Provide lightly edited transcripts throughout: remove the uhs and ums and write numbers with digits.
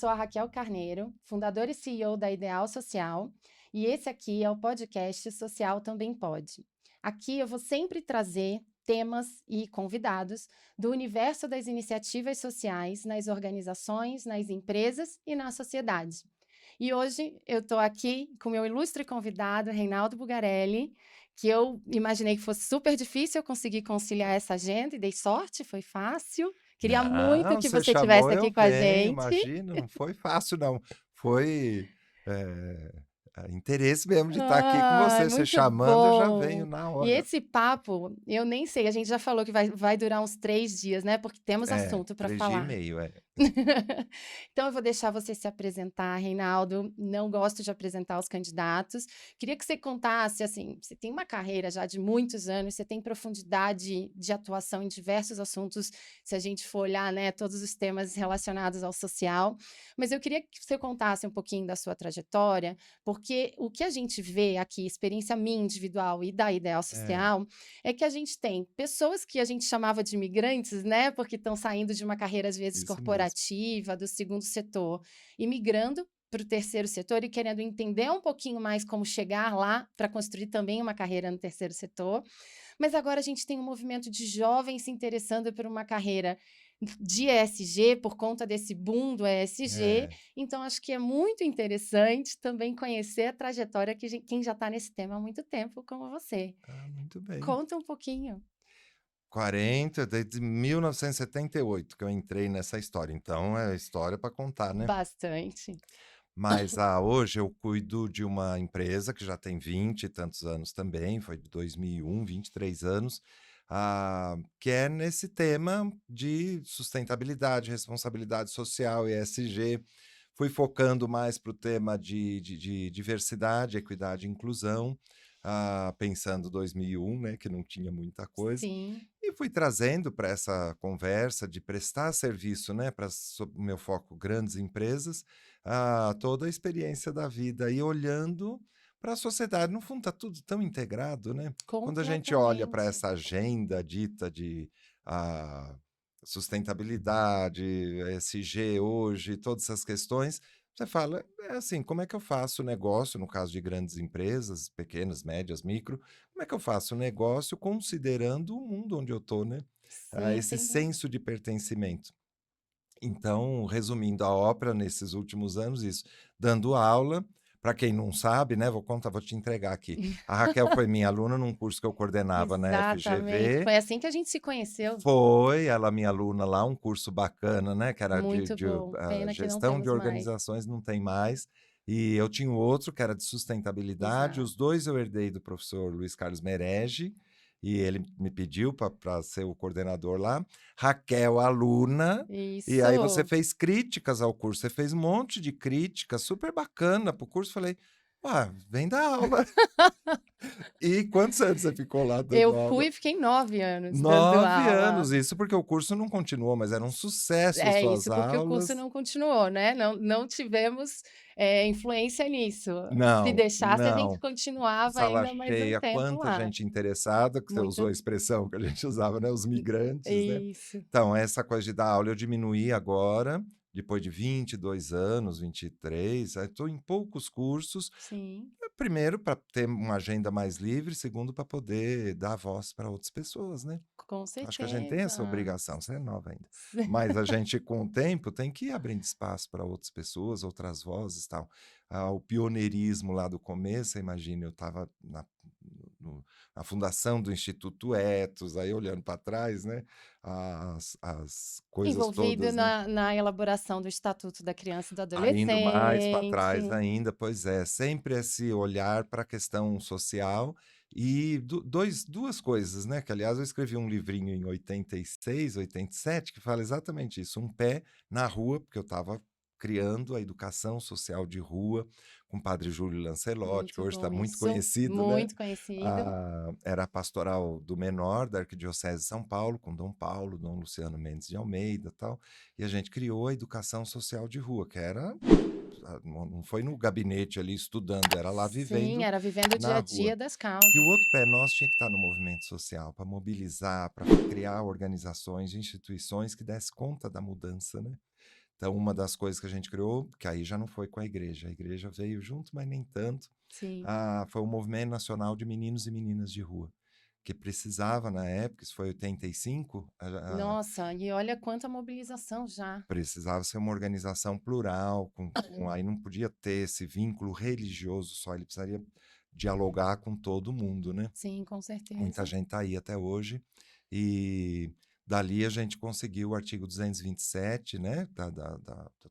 sou a Raquel Carneiro, fundadora e CEO da Ideal Social, e esse aqui é o podcast Social Também Pode. Aqui eu vou sempre trazer temas e convidados do universo das iniciativas sociais nas organizações, nas empresas e na sociedade. E hoje eu estou aqui com meu ilustre convidado, Reinaldo Bugarelli, que eu imaginei que fosse super difícil eu conseguir conciliar essa agenda e dei sorte, foi fácil. Queria muito Não, que você você estivesse chamou, aqui eu com a venho, gente. imagina, não foi fácil não. Foi, interesse mesmo de estar aqui com Ai, você muito chamando, eu já venho bom. na E hora. esse papo, eu nem sei, a gente já falou que vai durar uns 3 dias, né, porque temos É, assunto para 3 dias e falar. meio, Então eu vou deixar você se apresentar, Reinaldo. Não gosto de apresentar os candidatos. Queria que você contasse, assim, você tem uma carreira já de muitos anos, você tem profundidade de atuação em diversos assuntos, se a gente for olhar, né, todos os temas relacionados ao social. Mas eu queria que você contasse um pouquinho da sua trajetória, porque o que a gente vê aqui, experiência minha individual e da Ideal é, Social, é que a gente tem pessoas que a gente chamava de imigrantes, né, porque estão saindo de uma carreira, às vezes, isso mesmo. corporativa, do segundo setor, e migrando para o terceiro setor e querendo entender um pouquinho mais como chegar lá para construir também uma carreira no terceiro setor. Mas agora a gente tem um movimento de jovens se interessando por uma carreira de ESG por conta desse boom do ESG. É, Então, acho que é muito interessante também conhecer a trajetória que quem já está nesse tema há muito tempo, como você. muito bem. Conta um pouquinho. 40, desde 1978 que eu entrei nessa história, então é história para contar, né. Bastante. Mas, hoje eu cuido de uma empresa que já tem 20 e tantos anos também, foi de 2001, 23 anos, que é nesse tema de sustentabilidade, responsabilidade social, ESG. Fui focando mais para o tema de diversidade, equidade e inclusão, pensando 2001, né, que não tinha muita coisa, Sim. e fui trazendo para essa conversa de prestar serviço, né, para o meu foco grandes empresas, toda a experiência da vida e olhando para a sociedade. No fundo, está tudo tão integrado, né? Quando a gente olha para Completamente. essa agenda dita de ah, sustentabilidade, ESG hoje, todas essas questões, você fala, é assim, como é que eu faço negócio, no caso de grandes empresas, pequenas, médias, micro, como é que eu faço negócio considerando o mundo onde eu estou, né? Sim, Esse sem dúvida. senso de pertencimento. Então, resumindo a ópera nesses últimos anos, isso, dando aula, para quem não sabe, né, vou te entregar aqui. A Raquel foi minha aluna num curso que eu coordenava na Exatamente. FGV. Foi assim que a gente se conheceu. Foi, ela minha aluna lá, um curso bacana, né, que era Muito bom. Pena que não gestão de temos mais. organizações, não tem mais. E eu tinha um outro que era de sustentabilidade, Exato. os 2 eu herdei do professor Luiz Carlos Merege, e ele me pediu para ser o coordenador lá. Raquel, aluna, e aí você Isso. fez críticas ao curso, você fez um monte de críticas super bacana para o curso, falei: "Ué, vem dar aula". E quantos anos você ficou lá Eu dando fui aula? e fiquei 9 anos dando 9 aula. anos, isso porque o curso não continuou, mas era um sucesso as É suas isso, porque o curso aulas. não continuou, né, não tivemos, influência nisso. Se Não, deixasse, a gente não. continuava Sala ainda mais um cheia, tempo quanta lá. gente interessada, que você usou Muito a expressão que a gente usava, né, os migrantes, né. isso. Então, essa coisa de dar aula eu diminuí agora, depois de 22 anos, 23, estou em poucos cursos. Sim, Primeiro, para ter uma agenda mais livre, segundo, para poder dar voz para outras pessoas, né. com Acho que a gente tem essa certeza. obrigação, você é nova ainda. Mas a gente, com o tempo, tem que ir abrindo espaço para outras pessoas, outras vozes, tal. O pioneirismo lá do começo, você imagina, eu estava na fundação do Instituto Etos, aí olhando para trás, né, as coisas Envolvido todas, né. na elaboração do Estatuto da Criança e do Indo mais para Adolescente. trás ainda, pois é, sempre esse olhar para a questão social e 2 coisas, né, que aliás eu escrevi um livrinho em 86, 87 que fala exatamente isso, um pé na rua, porque eu estava criando a educação social de rua com o padre Júlio Lancelotti, que Muito hoje está bom muito isso, conhecido, né, muito conhecido. era a pastoral do menor da Arquidiocese de São Paulo, com Dom Paulo, Dom Luciano Mendes de Almeida, tal. E a gente criou a educação social de rua, que era não foi no gabinete ali estudando, era lá Sim, vivendo era vivendo o dia na a rua. dia das E o causas. outro pé nosso tinha que estar no movimento social, para mobilizar, para criar organizações, instituições que desse conta da mudança, né. Então, uma das coisas que a gente criou, que aí já não foi com a igreja veio junto, mas nem tanto, Sim. foi o Movimento Nacional de Meninos e Meninas de Rua, que precisava na época, isso foi 85, Nossa, e olha quanta mobilização já. precisava ser uma organização plural, aí não podia ter esse vínculo religioso só, ele precisaria dialogar com todo mundo, né? Sim, com Muita certeza. gente está aí até hoje. E dali a gente conseguiu o artigo 227, né?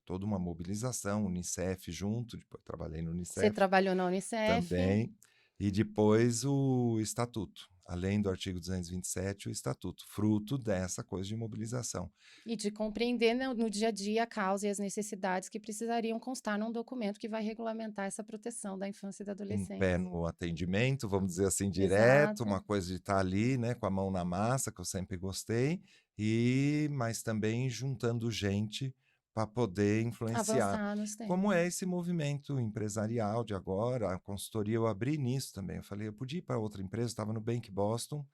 Toda uma mobilização, Unicef junto, depois trabalhei no Você Unicef trabalhou na Unicef também. E depois o Estatuto, além do artigo 227, o Estatuto, fruto dessa coisa de mobilização. e de compreender no dia a dia a causa e as necessidades que precisariam constar num documento que vai regulamentar essa proteção da infância e da Um pé adolescência. no atendimento, vamos dizer assim, direto, Exato. uma coisa de estar ali, né, com a mão na massa, que eu sempre gostei, mas também juntando gente para poder influenciar. Avançar nos Como é temas. esse movimento empresarial de agora, a consultoria, eu abri nisso também. Eu falei, eu podia ir para outra empresa, estava no Bank Boston,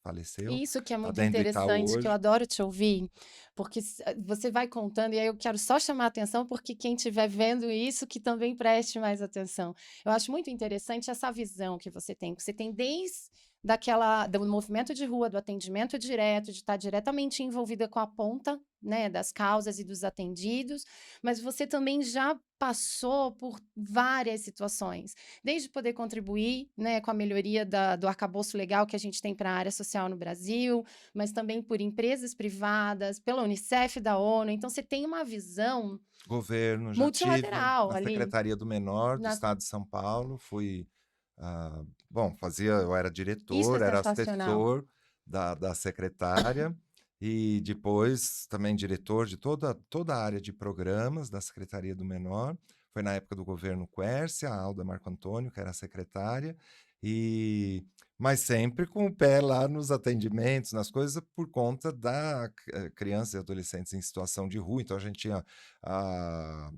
faleceu, Isso que é está muito dentro do Itaú interessante, que eu hoje. adoro te ouvir, porque você vai contando, e aí eu quero só chamar a atenção, porque quem estiver vendo isso, que também preste mais atenção. Eu acho muito interessante essa visão que você tem desde do movimento de rua, do atendimento direto, de estar diretamente envolvida com a ponta, né, das causas e dos atendidos, mas você também já passou por várias situações, desde poder contribuir, né, com a melhoria do arcabouço legal que a gente tem para a área social no Brasil, mas também por empresas privadas, pela Unicef da ONU. Então, você tem uma visão Governo, já tive multilateral na ali. Secretaria do Menor do Na... Estado de São Paulo, fui, bom, eu era Isso é diretor, era sensacional. assessor da secretária e depois também diretor de toda a área de programas da Secretaria do Menor. Foi na época do governo Quércia, a Alda Marco Antônio, que era a secretária, e mas sempre com o pé lá nos atendimentos, nas coisas, por conta da crianças e adolescentes em situação de rua. Então a gente tinha a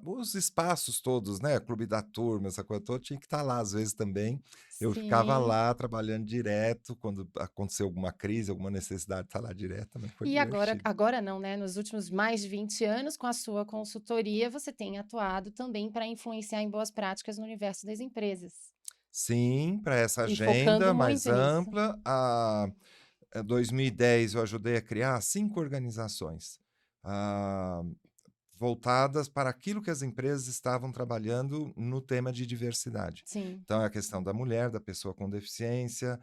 os espaços todos, né, clube da turma, essa coisa toda, tinha que estar lá às vezes também. Eu ficava Sim. lá trabalhando direto, quando aconteceu alguma crise, alguma necessidade de estar lá direto, também foi E agora, divertido. agora não, né? Nos últimos mais de 20 anos, com a sua consultoria, você tem atuado também para influenciar em boas práticas no universo das empresas. Sim, para essa E focando agenda mais muito nisso. ampla, 2010 eu ajudei a criar 5 organizações, ah, voltadas para aquilo que as empresas estavam trabalhando no tema de diversidade. Sim. Então, é a questão da mulher, da pessoa com deficiência,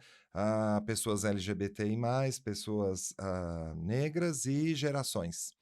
pessoas LGBTI+, pessoas, negras e gerações.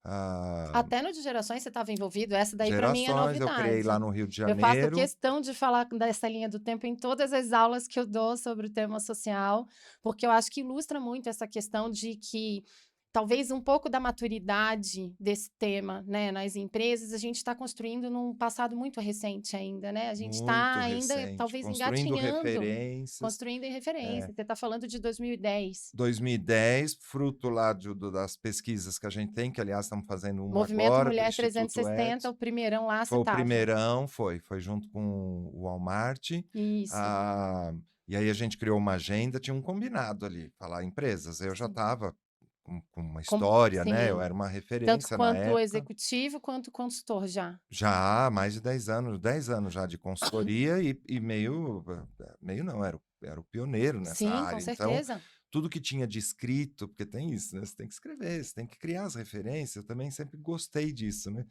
Ah, Até no de gerações você estava envolvido, essa daí para mim é gerações eu criei lá novidade. no Rio de Eu faço Janeiro. questão de falar dessa linha do tempo em todas as aulas que eu dou sobre o tema social, porque eu acho que ilustra muito essa questão de que talvez um pouco da maturidade desse tema, né, nas empresas, a gente está construindo num passado muito recente ainda, né? A gente está Muito ainda recente, talvez construindo engatinhando, referências. construindo em referência. É. Você está falando de 2010. 2010, fruto lá das pesquisas que a gente tem, que aliás estamos fazendo uma Movimento agora com o Mulher Instituto 360, Edson. o primeirão lá você Foi o estava. primeirão, foi junto com o Walmart. Isso. Ah, e aí a gente criou uma agenda, tinha um combinado ali, falar empresas. Eu já Sim. estava com uma história, né? Eu Sim. era uma Tanto referência na quanto época. executivo, quanto consultor já. Já há mais de 10 anos já de consultoria e meio não, era o pioneiro nessa Sim, com área. Então, certeza. tudo que tinha de escrito, porque tem isso, né? Você tem que escrever, você tem que criar as referências. Eu também sempre gostei disso, né?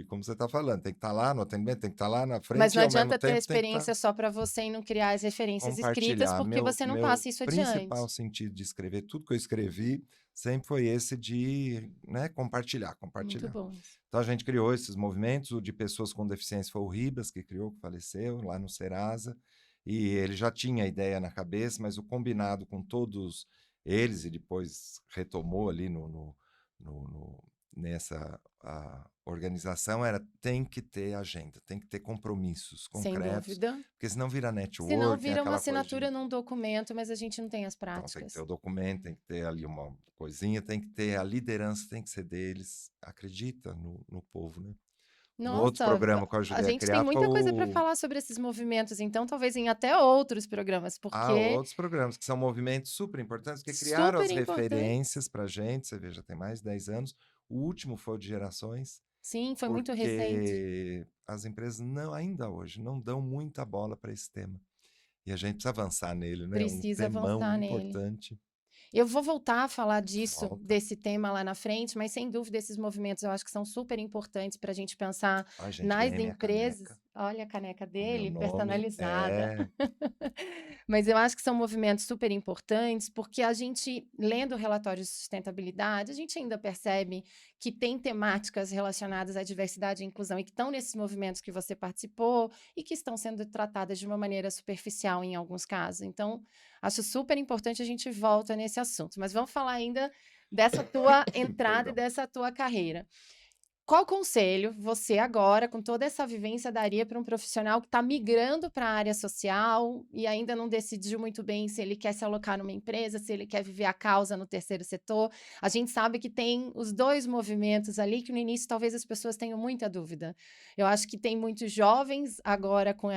Como você está falando, tem que estar lá no atendimento, tem que estar lá na Mas frente e não ao mesmo adianta ter a tempo tem que estar experiência só para você e não criar as referências escritas, compartilhar. porque você não Meu passa isso principal adiante. sentido de escrever tudo que eu escrevi sempre foi esse de, né, compartilhar, Muito compartilhar. bom isso. Então a gente criou esses movimentos, o de pessoas com deficiência foi o Ribas que criou, que faleceu lá no Serasa, e ele já tinha a ideia na cabeça, mas o combinado com todos eles, e depois retomou ali nessa organização, era tem que ter agenda, tem que ter compromissos Sem concretos, dúvida. porque senão vira Senão networking, vira uma aquela coisa assinatura de num documento, mas a gente não tem as então tem que ter práticas. o documento, tem que ter ali uma coisinha, tem que ter a liderança, tem que ser deles. Acredita no povo, né? No outro Nossa, programa que eu a ajudei a gente tem criar foi muita coisa para falar sobre esses movimentos, então talvez em até outros programas, porque outros programas, que são movimentos super importantes, que criaram super as importante. referências para a gente. Você vê, já tem mais de 10 anos. O último foi o de gerações, Sim, foi muito recente. porque as empresas não, ainda hoje, não dão muita bola para esse tema. E a gente precisa avançar nele, né? Um Precisa temão avançar nele. importante. Eu vou voltar a falar disso, Volta. desse tema lá na frente, mas sem dúvida esses movimentos eu acho que são super importantes para a gente pensar A gente nas ganhei minha empresas. caneca Olha a caneca com meu dele, nome. personalizada. Mas eu acho que são movimentos super importantes, porque a gente, lendo relatórios de sustentabilidade, a gente ainda percebe que tem temáticas relacionadas à diversidade e inclusão e que estão nesses movimentos que você participou e que estão sendo tratadas de uma maneira superficial em alguns casos. Então, acho super importante a gente volta nesse assunto. Mas vamos falar ainda dessa tua entrada e Perdão. dessa tua carreira. Qual conselho você agora, com toda essa vivência, daria para um profissional que está migrando para a área social e ainda não decidiu muito bem se ele quer se alocar numa empresa, se ele quer viver a causa no terceiro setor? A gente sabe que tem os dois movimentos ali, que no início talvez as pessoas tenham muita dúvida. Eu acho que tem muitos jovens agora com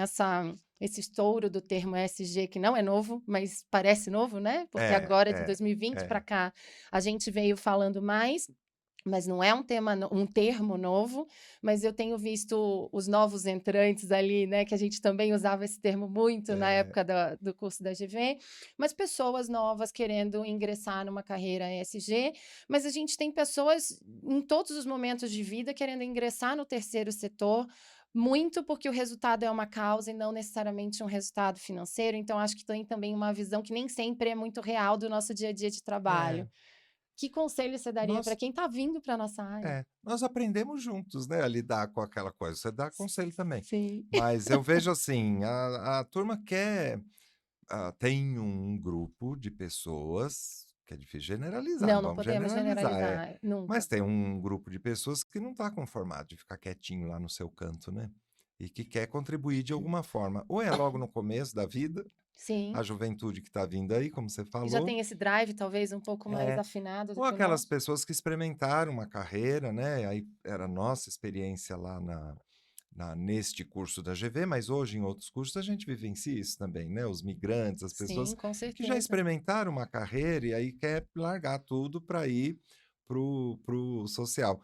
esse estouro do termo ESG, que não é novo, mas parece novo, né? Porque É, agora, de é, 2020 para é. cá, a gente veio falando mais. Mas não é um termo novo, mas eu tenho visto os novos entrantes ali, né, que a gente também usava esse termo muito na É, época do curso da GV, mas pessoas novas querendo ingressar numa carreira ESG, mas a gente tem pessoas em todos os momentos de vida querendo ingressar no terceiro setor, muito porque o resultado é uma causa e não necessariamente um resultado financeiro, então acho que tem também uma visão que nem sempre é muito real do nosso dia a dia de trabalho. é. Que conselho você daria para Nós, quem está vindo para a nossa área? nós aprendemos juntos, né, a lidar com aquela coisa. Você dá conselho também. Sim. Mas eu vejo assim, a turma quer, tem um grupo de pessoas, que é difícil generalizar, Não, não não vamos podemos generalizar, generalizar, mas nunca. tem um grupo de pessoas que não está conformado de ficar quietinho lá no seu canto, né? E que quer contribuir de alguma forma. Ou é logo no começo da vida, a Sim. juventude que está vindo aí, como você E já falou, tem esse drive talvez um pouco mais é, afinado do ou que o aquelas nosso? pessoas que experimentaram uma carreira, né? Aí era a nossa experiência lá neste curso da GV, mas hoje em outros cursos a gente vivencia isso também, né? Os migrantes, as pessoas Sim, com que já certeza. experimentaram uma carreira e aí quer largar tudo para ir pro social.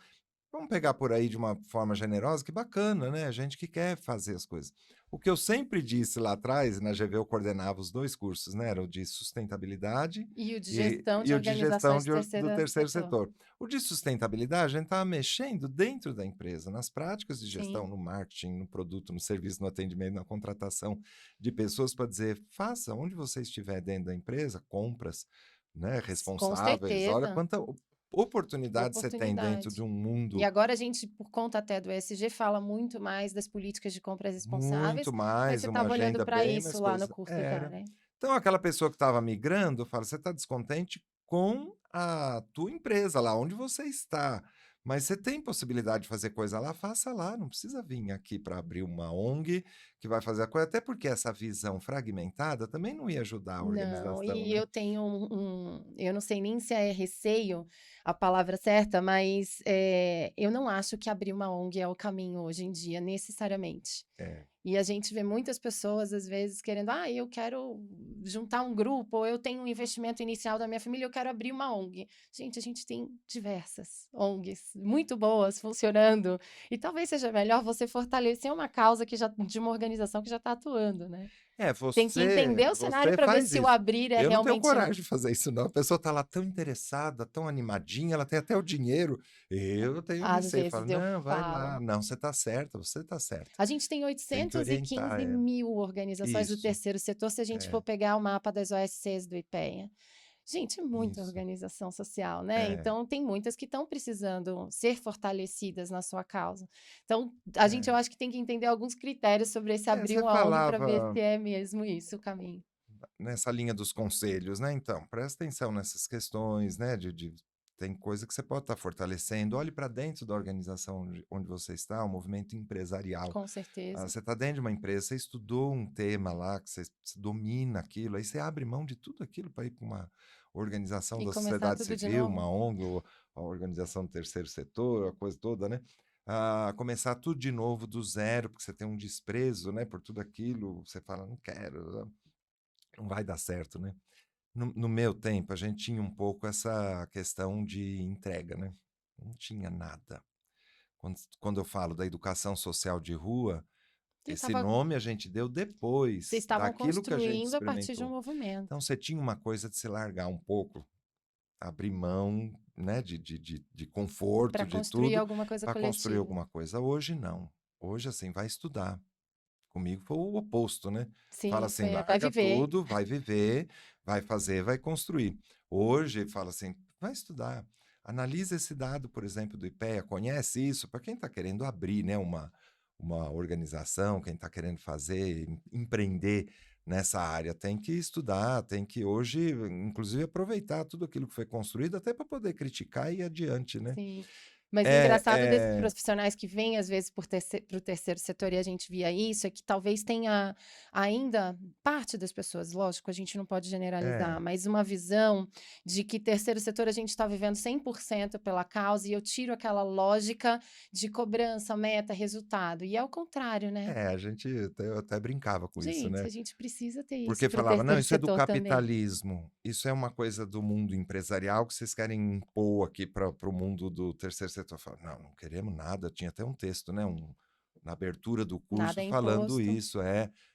Vamos pegar por aí de uma forma generosa, que bacana, né? A gente que quer fazer as coisas. O que eu sempre disse lá atrás, na GV eu coordenava os dois cursos, né? Era o de sustentabilidade E o de e, gestão e de o de gestão organizações do do terceiro terceiro setor. setor. O de sustentabilidade, a gente estava mexendo dentro da empresa, nas práticas de gestão, Sim, no marketing, no produto, no serviço, no atendimento, na contratação de pessoas para dizer, faça onde você estiver dentro da empresa, compras, né, com responsáveis, olha certeza. quanta oportunidade você tem dentro de Oportunidade. um E mundo agora a gente, por conta até do ESG, fala muito mais das políticas de compras muito responsáveis, mas mais, você uma estava olhando agenda para bem isso mais lá no coisa. curso já, Era. né? Então, aquela pessoa que estava migrando, fala: "Você está descontente com a tua empresa lá onde você está, mas você tem possibilidade de fazer coisa lá, faça lá, não precisa vir aqui para abrir uma ONG que vai fazer a coisa", até porque essa visão fragmentada também não ia ajudar a Não, organização, e né. eu tenho eu não sei nem se é receio a palavra certa, mas, eu não acho que abrir uma ONG é o caminho hoje em dia, necessariamente. É, E a gente vê muitas pessoas, às vezes, querendo: "Ah, eu quero juntar um grupo", ou "Eu tenho um investimento inicial da minha família, eu quero abrir uma ONG". Gente, a gente tem diversas ONGs muito boas funcionando, e talvez seja melhor você fortalecer uma causa que já de uma organização que já está atuando, né. Tem que entender o cenário você para ver faz se o isso. abrir é Eu não tenho realmente coragem de fazer isso não, a pessoa está lá tão interessada, tão animadinha, ela tem até o dinheiro, eu tenho às receio, falo: vezes eu "Não, vai lá, falo. não, você está certa, você está certa". A gente tem Tem que orientar, 815.000 organizações do isso, terceiro setor, se a gente for é, pegar o mapa das OSCs do IPEA. Gente, é muita isso, organização social, né? é, Então, tem muitas que estão precisando ser fortalecidas na sua causa. Então, a gente, eu é. acho que tem que entender alguns critérios sobre esse abrir Você uma ONG para ver falava se é mesmo isso o caminho. nessa linha dos conselhos, né, então, presta atenção nessas questões, né, de tem coisa que você pode estar fortalecendo, olhe para dentro da organização onde você está, o movimento empresarial. Com certeza. Você está dentro de uma empresa, você estudou um tema lá, que você domina aquilo, aí você abre mão de tudo aquilo para ir para uma organização E da começar sociedade tudo de civil, novo. uma ONG, ou a organização do terceiro setor, a coisa toda, né? Começar tudo de novo do zero, porque você tem um desprezo, né, por tudo aquilo, você fala, não quero, não vai dar certo, né? No meu tempo, a gente tinha um pouco essa questão de entrega, né? não tinha nada. Quando eu falo da educação social de rua, Você esse estava nome a gente deu Vocês depois estavam daquilo que a gente construindo a partir de um experimentou. movimento. Então você tinha uma coisa de se largar um pouco, abrir mão, né, de conforto, Para de construir tudo, alguma coisa para construir coletiva. alguma coisa. Hoje não. Hoje, assim, vai estudar. Comigo foi o oposto, né? Fala Sim, assim, vai larga viver. tudo, vai viver, vai fazer, vai construir. Hoje fala assim, vai estudar. Analisa esse dado, por exemplo, do IPEA, conhece isso? Para quem está querendo abrir, né, uma organização, quem está querendo fazer, empreender nessa área, tem que estudar, tem que hoje, inclusive, aproveitar tudo aquilo que foi construído, até para poder criticar e ir adiante, né? Sim. Mas o É, engraçado desses é, profissionais que vêm, às vezes, para o terceiro setor e a gente via isso, é que talvez tenha ainda parte das pessoas, lógico, a gente não pode generalizar, é. mas uma visão de que terceiro setor a gente está vivendo 100% pela causa e eu tiro aquela lógica de cobrança, meta, resultado. E é o contrário, né? A gente eu até brincava com isso, Gente, né? a gente precisa ter isso Porque para o falava, não, terceiro isso é do setor também. capitalismo, isso é uma coisa do mundo empresarial que vocês querem impor aqui para o mundo do terceiro setor. Eu falava, não, não queremos nada. Tinha até um texto, né, na abertura do Nada curso é falando imposto. isso,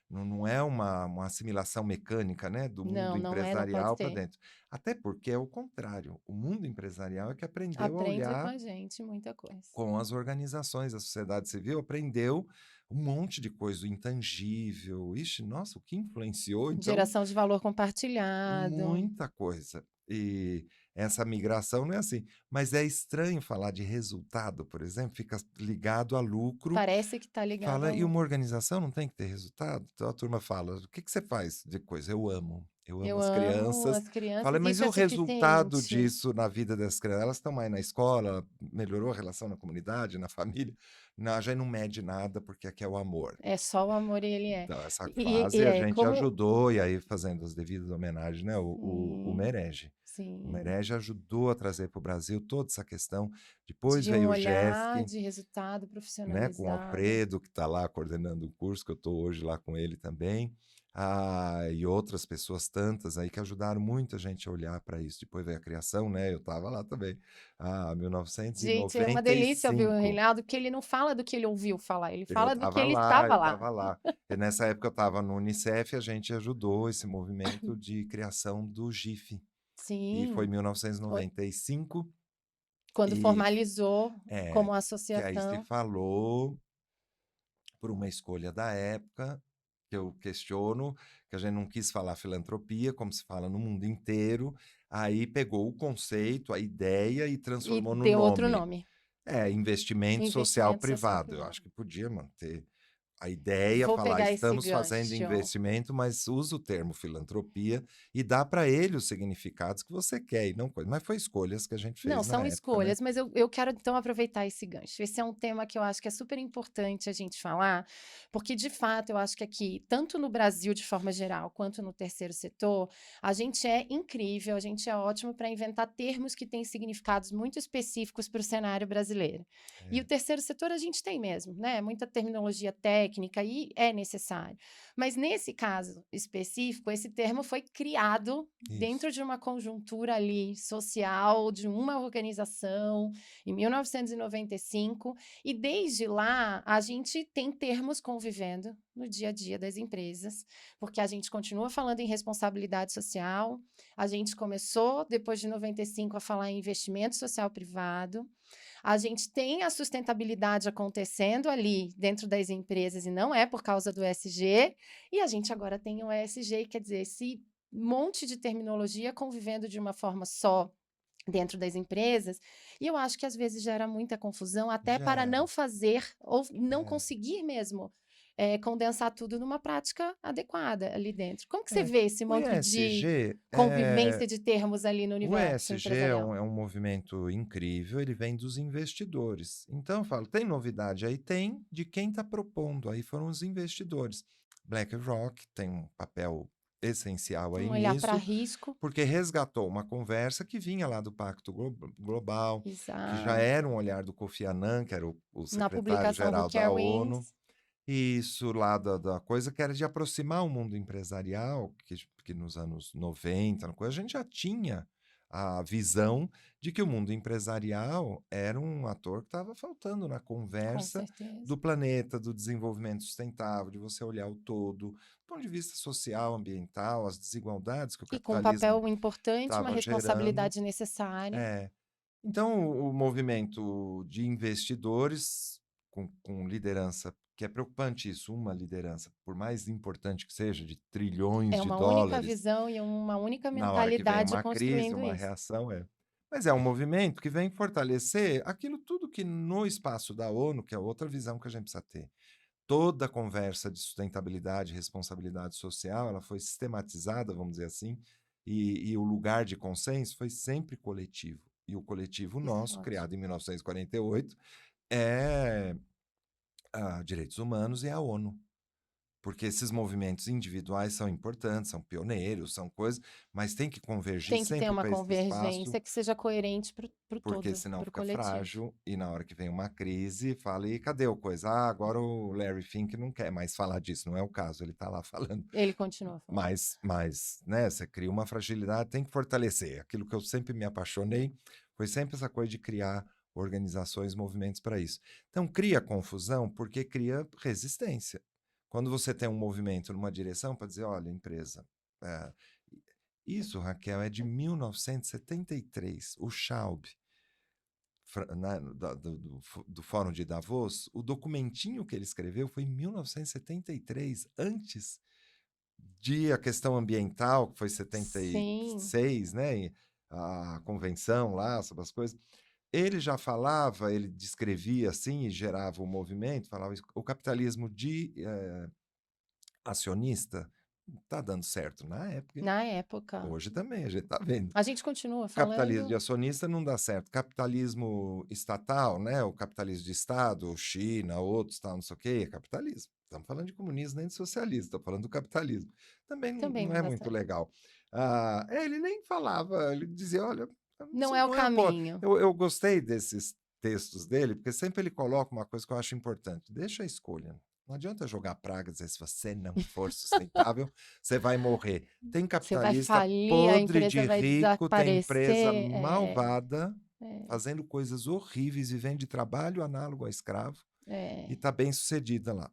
não é uma assimilação mecânica, né, do mundo Não, não é, não pode empresarial para ter. dentro. Até porque é o contrário, o mundo empresarial é que aprendeu a Aprende com olhar a gente muita coisa. com as organizações, a sociedade civil aprendeu um monte de coisa, o intangível. Ixi, nossa, o que influenciou, então, Geração de valor compartilhado. muita coisa. E essa migração não é assim. Mas é estranho falar de resultado, por exemplo, fica ligado a lucro. Parece que está ligado Fala, ao e uma lucro. organização não tem que ter resultado? Então a turma fala, o que você faz de coisa? Eu amo Eu as amo crianças. as Fala, crianças, mas isso e é o resultado suficiente. disso na vida das crianças? Elas estão mais na escola, melhorou a relação na comunidade, na família? Não, a gente não mede nada porque aqui é o amor. É só o amor e ele é. Então, essa E fase a é gente como. ajudou, e aí fazendo as devidas homenagens, né? O Sim, Merege. O sim. Merege ajudou a trazer para o Brasil toda essa questão. Depois De um veio o olhar GESC, de resultado né, com o profissionalizado. Alfredo, que está lá coordenando o curso, que eu estou hoje lá com ele também, e outras pessoas tantas aí que ajudaram muito a gente a olhar para isso. Depois veio a criação, né, eu estava lá também, Gente, é uma delícia ouvir o 1995. Reinaldo, porque ele não fala do que ele ouviu falar, ele Eu fala do que ele estava eu lá. estava lá. E nessa época eu estava no Unicef, a gente ajudou esse movimento de criação do GIF. E foi em Sim, o- 1995, quando e formalizou é, como que aí se associação. falou por uma escolha da época, que eu questiono, que a gente não quis falar filantropia, como se fala no mundo inteiro, aí pegou o conceito, a ideia e E transformou no deu outro nome. nome, Investimento social investimento social privado. Eu acho privado. que podia manter a ideia, Vou falar, pegar esse estamos fazendo gancho. investimento, mas usa o termo filantropia e dá para ele os significados que você quer e não coisa. Mas foi escolhas que a gente Não, fez na são época, né? escolhas, mas eu quero então aproveitar esse gancho. Esse é um tema que eu acho que é super importante a gente falar, porque de fato eu acho que aqui, tanto no Brasil de forma geral, quanto no terceiro setor, a gente é incrível, a gente é ótimo para inventar termos que têm significados muito específicos para o cenário brasileiro. E o É, terceiro setor a gente tem mesmo, né? Muita terminologia técnica e é necessário. Mas nesse caso específico, esse termo foi criado isso. dentro de uma conjuntura ali social, de uma organização, em 1995, e desde lá a gente tem termos convivendo no dia a dia das empresas, porque a gente continua falando em responsabilidade social, a gente começou, depois de 95, a falar em investimento social privado, a gente tem a sustentabilidade acontecendo ali dentro das empresas e não é por causa do ESG, e a gente agora tem o ESG, quer dizer, esse monte de terminologia convivendo de uma forma só dentro das empresas, e eu acho que às vezes gera muita confusão, até para Gera. não fazer ou não É, conseguir mesmo condensar tudo numa prática adequada ali dentro. Como que você é. vê esse O monte de ESG convivência de termos ali no O universo ESG empresarial? é um movimento incrível, ele vem dos investidores. Então, eu falo, tem novidade aí? Tem de quem está propondo. Aí foram os investidores. BlackRock tem um papel essencial aí Um olhar para nisso, risco, porque resgatou uma conversa que vinha lá do Pacto Global, que já era exato. um olhar do Kofi Annan, que era o Na publicação do secretário-geral da Care ONU, Wings, e isso lá da coisa que era de aproximar o mundo empresarial, que nos anos 90, a gente já tinha a visão de que o mundo empresarial era um ator que estava faltando na Com conversa certeza. do planeta, do desenvolvimento sustentável, de você olhar o todo, do ponto de vista social, ambiental, as desigualdades que o E com um capitalismo papel importante, uma estava gerando. responsabilidade necessária. É. Então, o movimento de investidores com liderança, que é preocupante isso, uma liderança, por mais importante que seja, de trilhões É de uma única dólares, visão e uma única na hora que vem mentalidade uma crise, construindo uma isso. reação, é. Mas é um movimento que vem fortalecer aquilo tudo que no espaço da ONU, que é outra visão que a gente precisa ter. Toda a conversa de sustentabilidade e responsabilidade social, ela foi sistematizada, vamos dizer assim, e o lugar de consenso foi sempre coletivo. E o coletivo Isso é nosso, ótimo. criado em 1948, é direitos humanos e a ONU. Porque esses movimentos individuais são importantes, são pioneiros, são coisas, mas tem que convergir Tem que ter sempre uma para esse espaço, convergência que seja coerente para o porque todo, senão para o fica coletivo. frágil e na hora que vem uma crise, fala: "E cadê o coisa? Ah, agora o Larry Fink não quer mais falar disso", não é o caso, ele está lá falando. Ele continua falando. Mas, né, você cria uma fragilidade, tem que fortalecer. Aquilo que eu sempre me apaixonei foi sempre essa coisa de criar organizações, movimentos para isso. Então cria confusão porque cria resistência. Quando você tem um movimento numa direção para dizer: "Olha, empresa, eh" isso, Raquel, é de 1973. O Schaub, né, do Fórum de Davos, o documentinho que ele escreveu foi em 1973, antes de a questão ambiental, que foi Sim, 76, né? A convenção lá sobre as coisas. Ele já falava, ele descrevia assim e gerava o movimento, falava isso, o capitalismo acionista está dando certo na época. na época. Hoje também, a gente está vendo. A gente continua Capitalismo de falando. acionista não dá certo. Capitalismo estatal, né? O capitalismo de Estado, China, outros, tal, não sei o quê, é capitalismo. Estamos falando de comunismo nem de socialismo, estamos falando do capitalismo. Também Também não não é dá muito certo. legal. Ele nem falava, ele dizia: olha, Não isso é o não é o. caminho. Eu gostei desses textos dele, porque sempre ele coloca uma coisa que eu acho importante: deixa a escolha. Não adianta jogar praga e dizer se você não for sustentável, você vai morrer. Tem Você vai capitalista falir, a podre empresa de vai rico, tem empresa desaparecer. malvada, É, fazendo coisas horríveis, vivendo de trabalho análogo a escravo, e é. está bem sucedida lá.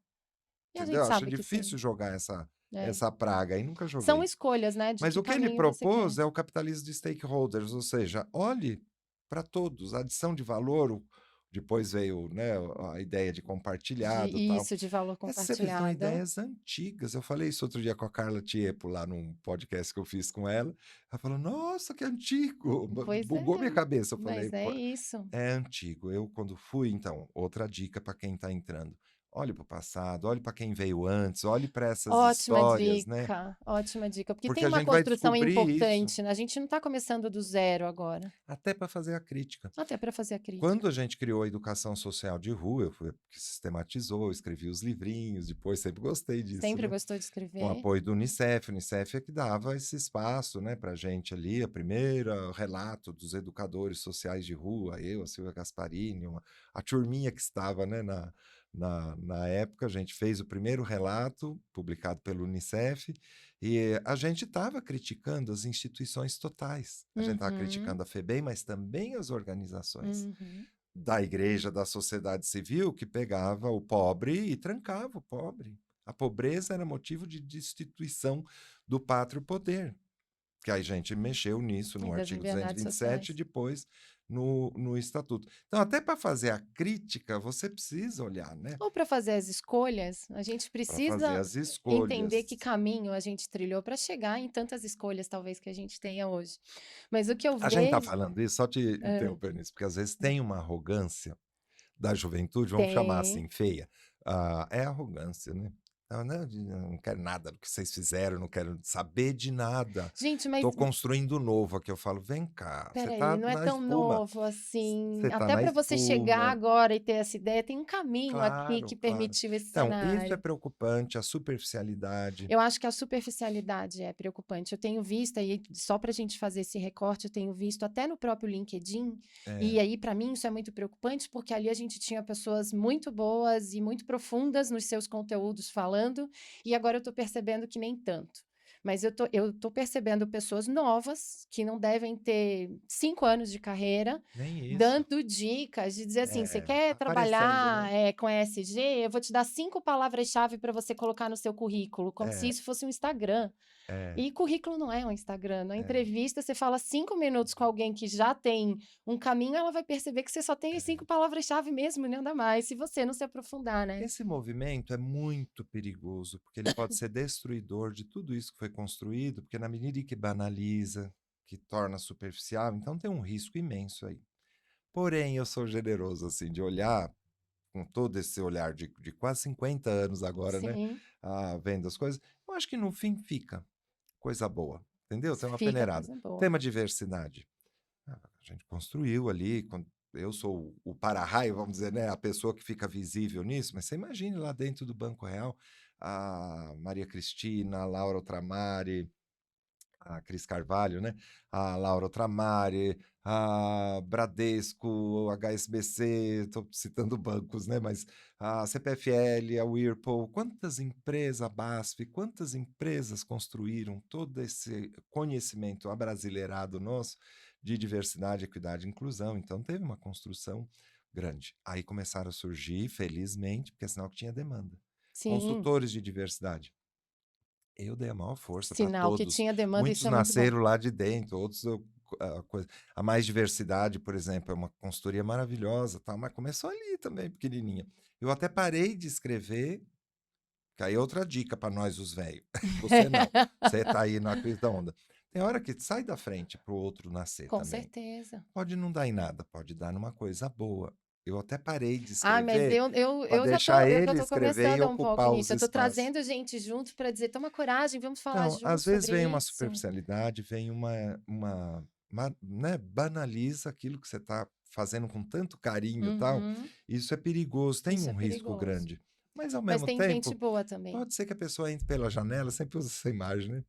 E a Entendeu? gente Acho sabe que sim. difícil jogar essa, É. essa praga aí, nunca São joguei. escolhas, né, de Mas que o que ele caminho você quer. propôs é o capitalismo de stakeholders, ou seja, olhe para todos, a adição de valor, depois veio, né, a ideia de compartilhado e tal. De valor Essas sempre são compartilhado. ideias antigas. Eu falei isso outro dia com a Carla Tiepo, lá num podcast que eu fiz com ela. Ela falou: Nossa, que antigo! Pois é, Bugou minha cabeça. Eu falei: mas é isso. É antigo. Eu, quando fui, então, outra dica para quem está entrando: olhe para o passado, olhe para quem veio antes, olhe para essas histórias, né? Ótima dica, porque Porque tem a uma gente vai construção descobrir isso importante, né, a gente não está começando do zero agora, até para fazer a crítica. até para fazer a Quando crítica. a gente criou a educação social de rua, eu fui que sistematizou, escrevi os livrinhos, depois sempre gostei disso, Sempre né? gostou de Com escrever? apoio do Unicef. O Unicef é que dava esse espaço, né, para a gente ali, a primeira relato dos educadores sociais de rua, eu, a Silvia Gasparini, a turminha que estava, né, na época, a gente fez o primeiro relato, publicado pelo Unicef, e a gente estava criticando as instituições totais. A gente estava Uhum, criticando a FEBEM, mas também as organizações uhum. da igreja, da sociedade civil, que pegava o pobre e trancava o pobre. A pobreza era motivo de destituição do pátrio poder, que a gente mexeu nisso E no das artigo liberdades 227 e sociais. depois no estatuto. Então, até para fazer a crítica, você precisa olhar, né? Ou para fazer as escolhas, a gente Para fazer precisa as entender escolhas. que caminho a gente trilhou para chegar em tantas escolhas, talvez, que a gente tenha hoje. Mas o que eu A gente está vejo falando isso, só te hã, interrompendo isso, porque às vezes tem uma arrogância da juventude, vamos chamar tem. assim, feia. É arrogância, né? Não quero nada do que vocês fizeram, não quero saber de nada. Gente, mas Estou construindo novo aqui. Eu falo, vem cá, você espera aí, está não é na tão espuma. novo assim. Você está Até na para você chegar espuma. agora e ter essa ideia, tem um caminho aqui Claro, que claro. permitiu esse Então, isso é cenário. preocupante, a superficialidade. Eu acho que a superficialidade é preocupante. Eu tenho visto aí, só para a gente fazer esse recorte, eu tenho visto até no próprio LinkedIn, e É, aí para mim isso é muito preocupante, porque ali a gente tinha pessoas muito boas e muito profundas nos seus conteúdos falando, e agora eu estou percebendo que nem tanto. Mas eu tô percebendo pessoas novas que não devem ter 5 anos de carreira, Nem isso. dando dicas de dizer assim: "Você É, quer aparecendo, trabalhar, né? com ESG? Eu vou te dar 5 palavras-chave para você colocar no seu currículo", como se É, isso fosse um Instagram. é, E currículo não é um Instagram. Na é. entrevista, você fala 5 minutos com alguém que já tem um caminho, ela vai perceber que você só tem as 5 palavras-chave mesmo, e nada mais, se você não se aprofundar, né. Esse movimento é muito perigoso, porque ele pode ser destruidor de tudo isso que foi construído, porque na medida em que banaliza, que torna superficial, então tem um risco imenso aí. Porém, eu sou generoso, assim, de olhar com todo esse olhar de quase 50 anos agora, né, Sim, vendo as coisas, eu acho que no fim fica coisa boa, entendeu? Tem uma fica peneirada. coisa boa. Tema diversidade. A gente construiu ali, eu sou o para-raio, vamos dizer, né, a pessoa que fica visível nisso, mas você imagine lá dentro do Banco Real, a Maria Cristina, a Laura Otramari, a Cris Carvalho, né, a Laura Otramari, a Bradesco, a HSBC, estou citando bancos, né, mas a CPFL, a Whirlpool, quantas empresas, a BASF, quantas empresas construíram todo esse conhecimento abrasileirado nosso de diversidade, equidade e inclusão, então teve uma construção grande. Aí começaram a surgir, felizmente, porque é sinal que tinha demanda. Sim, Consultores de diversidade. Eu dei a maior força para sinal que todos. tinha demanda, isso Muitos é muito bom. nasceram lá de dentro, outros a Mais Diversidade, por exemplo, é uma consultoria maravilhosa, tal, mas começou ali também, pequenininha. Eu até parei de escrever, que aí é outra dica para nós os velhos. Você não, você tá aí na crista da onda. Tem hora que sai da frente para o outro nascer Com também. certeza. Pode não dar em nada, pode dar numa coisa boa. Eu até parei de Ah, mas escrever eu para eu já tô deixar eu já ele tô escrever e começando um pouco ocupar os nisso, eu tô espaços. trazendo gente junto para dizer: "Toma coragem, vamos falar Então, junto às vezes sobre vem uma isso". superficialidade, vem né, banaliza aquilo que você está fazendo com tanto carinho e tal. Uhum, Isso é perigoso, tem isso é um risco perigoso. grande. Mas ao Mas mesmo tem gente tempo, boa também. pode ser que a pessoa entre pela janela, sempre usa essa imagem, né?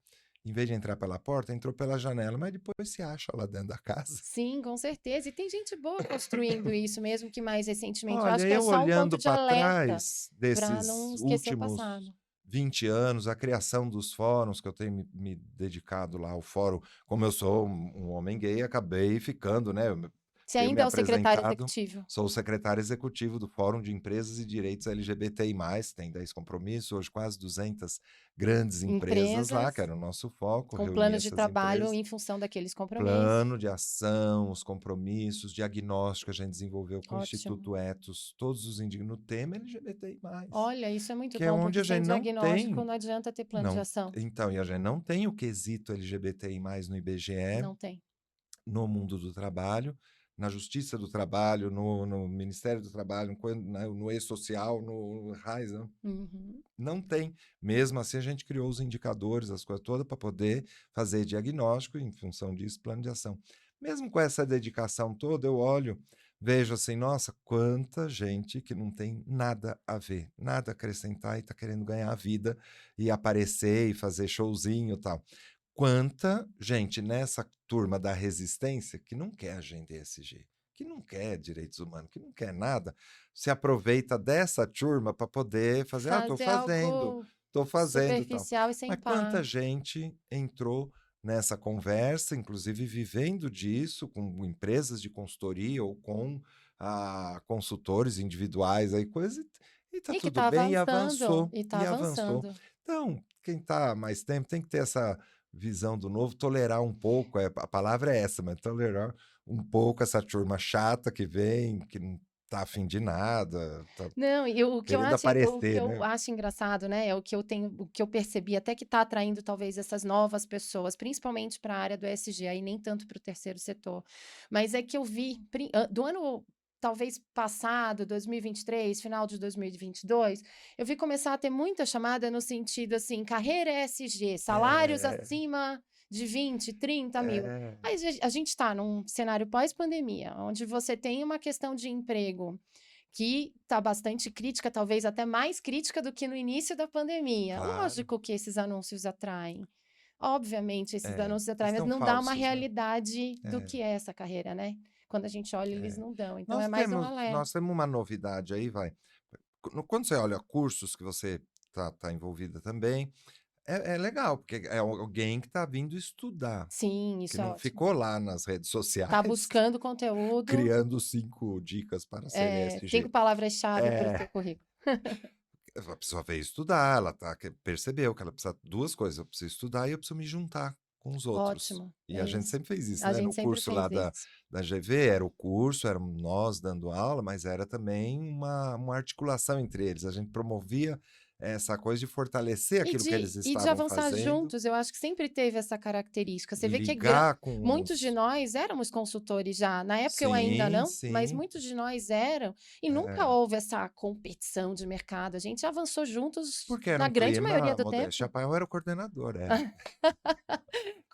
Em vez de entrar pela porta, entrou pela janela, mas depois se acha lá dentro da casa. Sim, com certeza. E tem gente boa construindo isso, mesmo que mais recentemente. Eu Olha, acho que é eu só um ponto olhando de para alerta trás para não desses esquecer o últimos passado. 20 anos, a criação dos fóruns, que eu tenho me dedicado lá ao fórum, como eu sou um homem gay, acabei ficando, né? Eu Você tenho me ainda é o secretário apresentado, executivo. sou o secretário executivo do Fórum de Empresas e Direitos LGBTI+, tem 10 compromissos, hoje quase 200 grandes empresas lá, que Empresas era o nosso foco, com reunir planos de essas trabalho empresas. em função daqueles compromissos. Plano de ação, os compromissos, diagnóstico, a gente desenvolveu com o Ótimo. Instituto Etos, todos os no tema LGBTI+, Olha, isso é muito que é bom, onde porque a sem gente não diagnóstico tem, não adianta ter plano de não, ação. então, e a gente não tem o quesito LGBTI+, no IBGE, Não tem. no mundo do trabalho, na Justiça do Trabalho, no Ministério do Trabalho, no E-Social, no RAIS, Uhum. não tem. Mesmo assim, a gente criou os indicadores, as coisas todas, para poder fazer diagnóstico e, em função disso, plano de ação. Mesmo com essa dedicação toda, eu olho, vejo assim, nossa, quanta gente que não tem nada a ver, nada a acrescentar e está querendo ganhar a vida e aparecer e fazer showzinho e tal. Quanta gente nessa turma da resistência que não quer agenda ESG, que não quer direitos humanos, que não quer nada, se aproveita dessa turma para poder fazer, Fazer algo estou fazendo, tal. superficial e sem Mas quanta par. gente entrou nessa conversa, inclusive vivendo disso, com empresas de consultoria ou com consultores individuais, aí coisa, e tá E que tudo está bem, avançando, e está e avançou. avançando. Então, quem está mais tempo tem que ter essa visão do novo, tolerar um pouco, a palavra é essa, mas tolerar um pouco essa turma chata que vem, que não tá afim de nada, tá Não, e querendo o que aparecer, eu né. acho engraçado, né, é o que eu percebi até que está atraindo talvez essas novas pessoas, principalmente para a área do ESG, aí nem tanto para o terceiro setor, mas é que eu vi do ano talvez passado, 2023, final de 2022, eu vi começar a ter muita chamada no sentido assim, carreira ESG, salários É, acima de 20, 30 mil. é, Aí a gente está num cenário pós-pandemia, onde você tem uma questão de emprego que está bastante crítica, talvez até mais crítica do que no início da pandemia. claro, Lógico que esses anúncios atraem. Obviamente, esses é. anúncios atraem, mas Estão não dá uma falsos, né. realidade do É, que é essa carreira, né? Quando a gente olha, eles é. não dão. Então, é mais um alerta. Nós temos uma novidade aí, vai, quando você olha cursos que você tá envolvida também, é legal, porque é alguém que está vindo estudar, Sim, que isso é não ótimo. ficou lá nas redes Tá sociais buscando conteúdo, criando 5 dicas para ser 5 ESG. palavras-chave para o É, seu currículo. a pessoa veio estudar, ela percebeu que ela precisa 2 coisas, eu preciso estudar e eu preciso me juntar com os outros. Ótimo, E é a gente isso. sempre fez isso, A né, gente no sempre curso lá fez da isso. da GV, era o curso, éramos nós dando aula, mas era também uma articulação entre eles, a gente promovia essa coisa de fortalecer E aquilo que de eles e de estavam avançar fazendo, juntos, eu acho que sempre teve essa característica. Você vê que ligar com muitos de os nós éramos consultores já. Na época eu ainda sim, não, mas sim, muitos de nós eram, e nunca é. houve essa competição de mercado. A gente avançou juntos Porque era na um grande maioria clima do modéstia à tempo. parte, eu era o coordenador, é.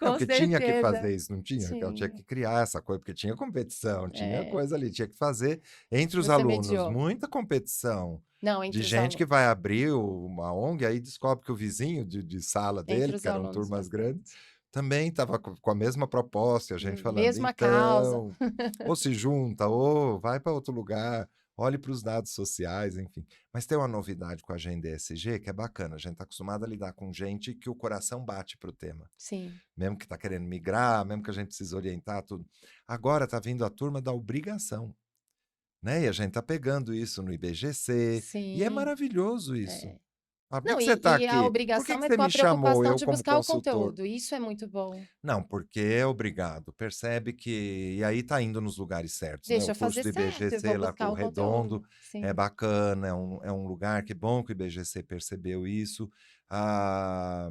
Não, Com porque tinha que certeza. fazer isso, não tinha? Que ela tinha Tinha. que criar essa coisa, porque tinha competição, tinha É, coisa ali, tinha que fazer entre os você alunos, mediou. muita competição, Não, de entre os gente que alunos. vai abrir uma ONG, aí descobre que o vizinho de sala dele, Entre porque os eram alunos, turmas grandes, bastante. também estava com a mesma proposta, e a gente falando: Mesma causa. "Então, ou se junta, ou vai para outro lugar, olhe para os dados sociais", enfim. Mas tem uma novidade com a agenda ESG que é bacana, a gente está acostumado a lidar com gente que o coração bate para o tema. Sim, Mesmo que está querendo migrar, mesmo que a gente precisa orientar tudo. Agora está vindo a turma da obrigação, né, e a gente está pegando isso no IBGC, e é sim. maravilhoso isso. É. "Ah, por que Não, que você está e a aqui? Por que obrigação que é você com a me chamou, preocupação eu de como buscar o consultor?" conteúdo, isso é muito bom. Não, porque é obrigado, percebe que e aí está indo nos lugares certos, né, o Deixa eu curso fazer do certo, eu vou IBGC lá com buscar o o Redondo conteúdo. é Sim, bacana, é um lugar que bom que o IBGC percebeu isso. Ah,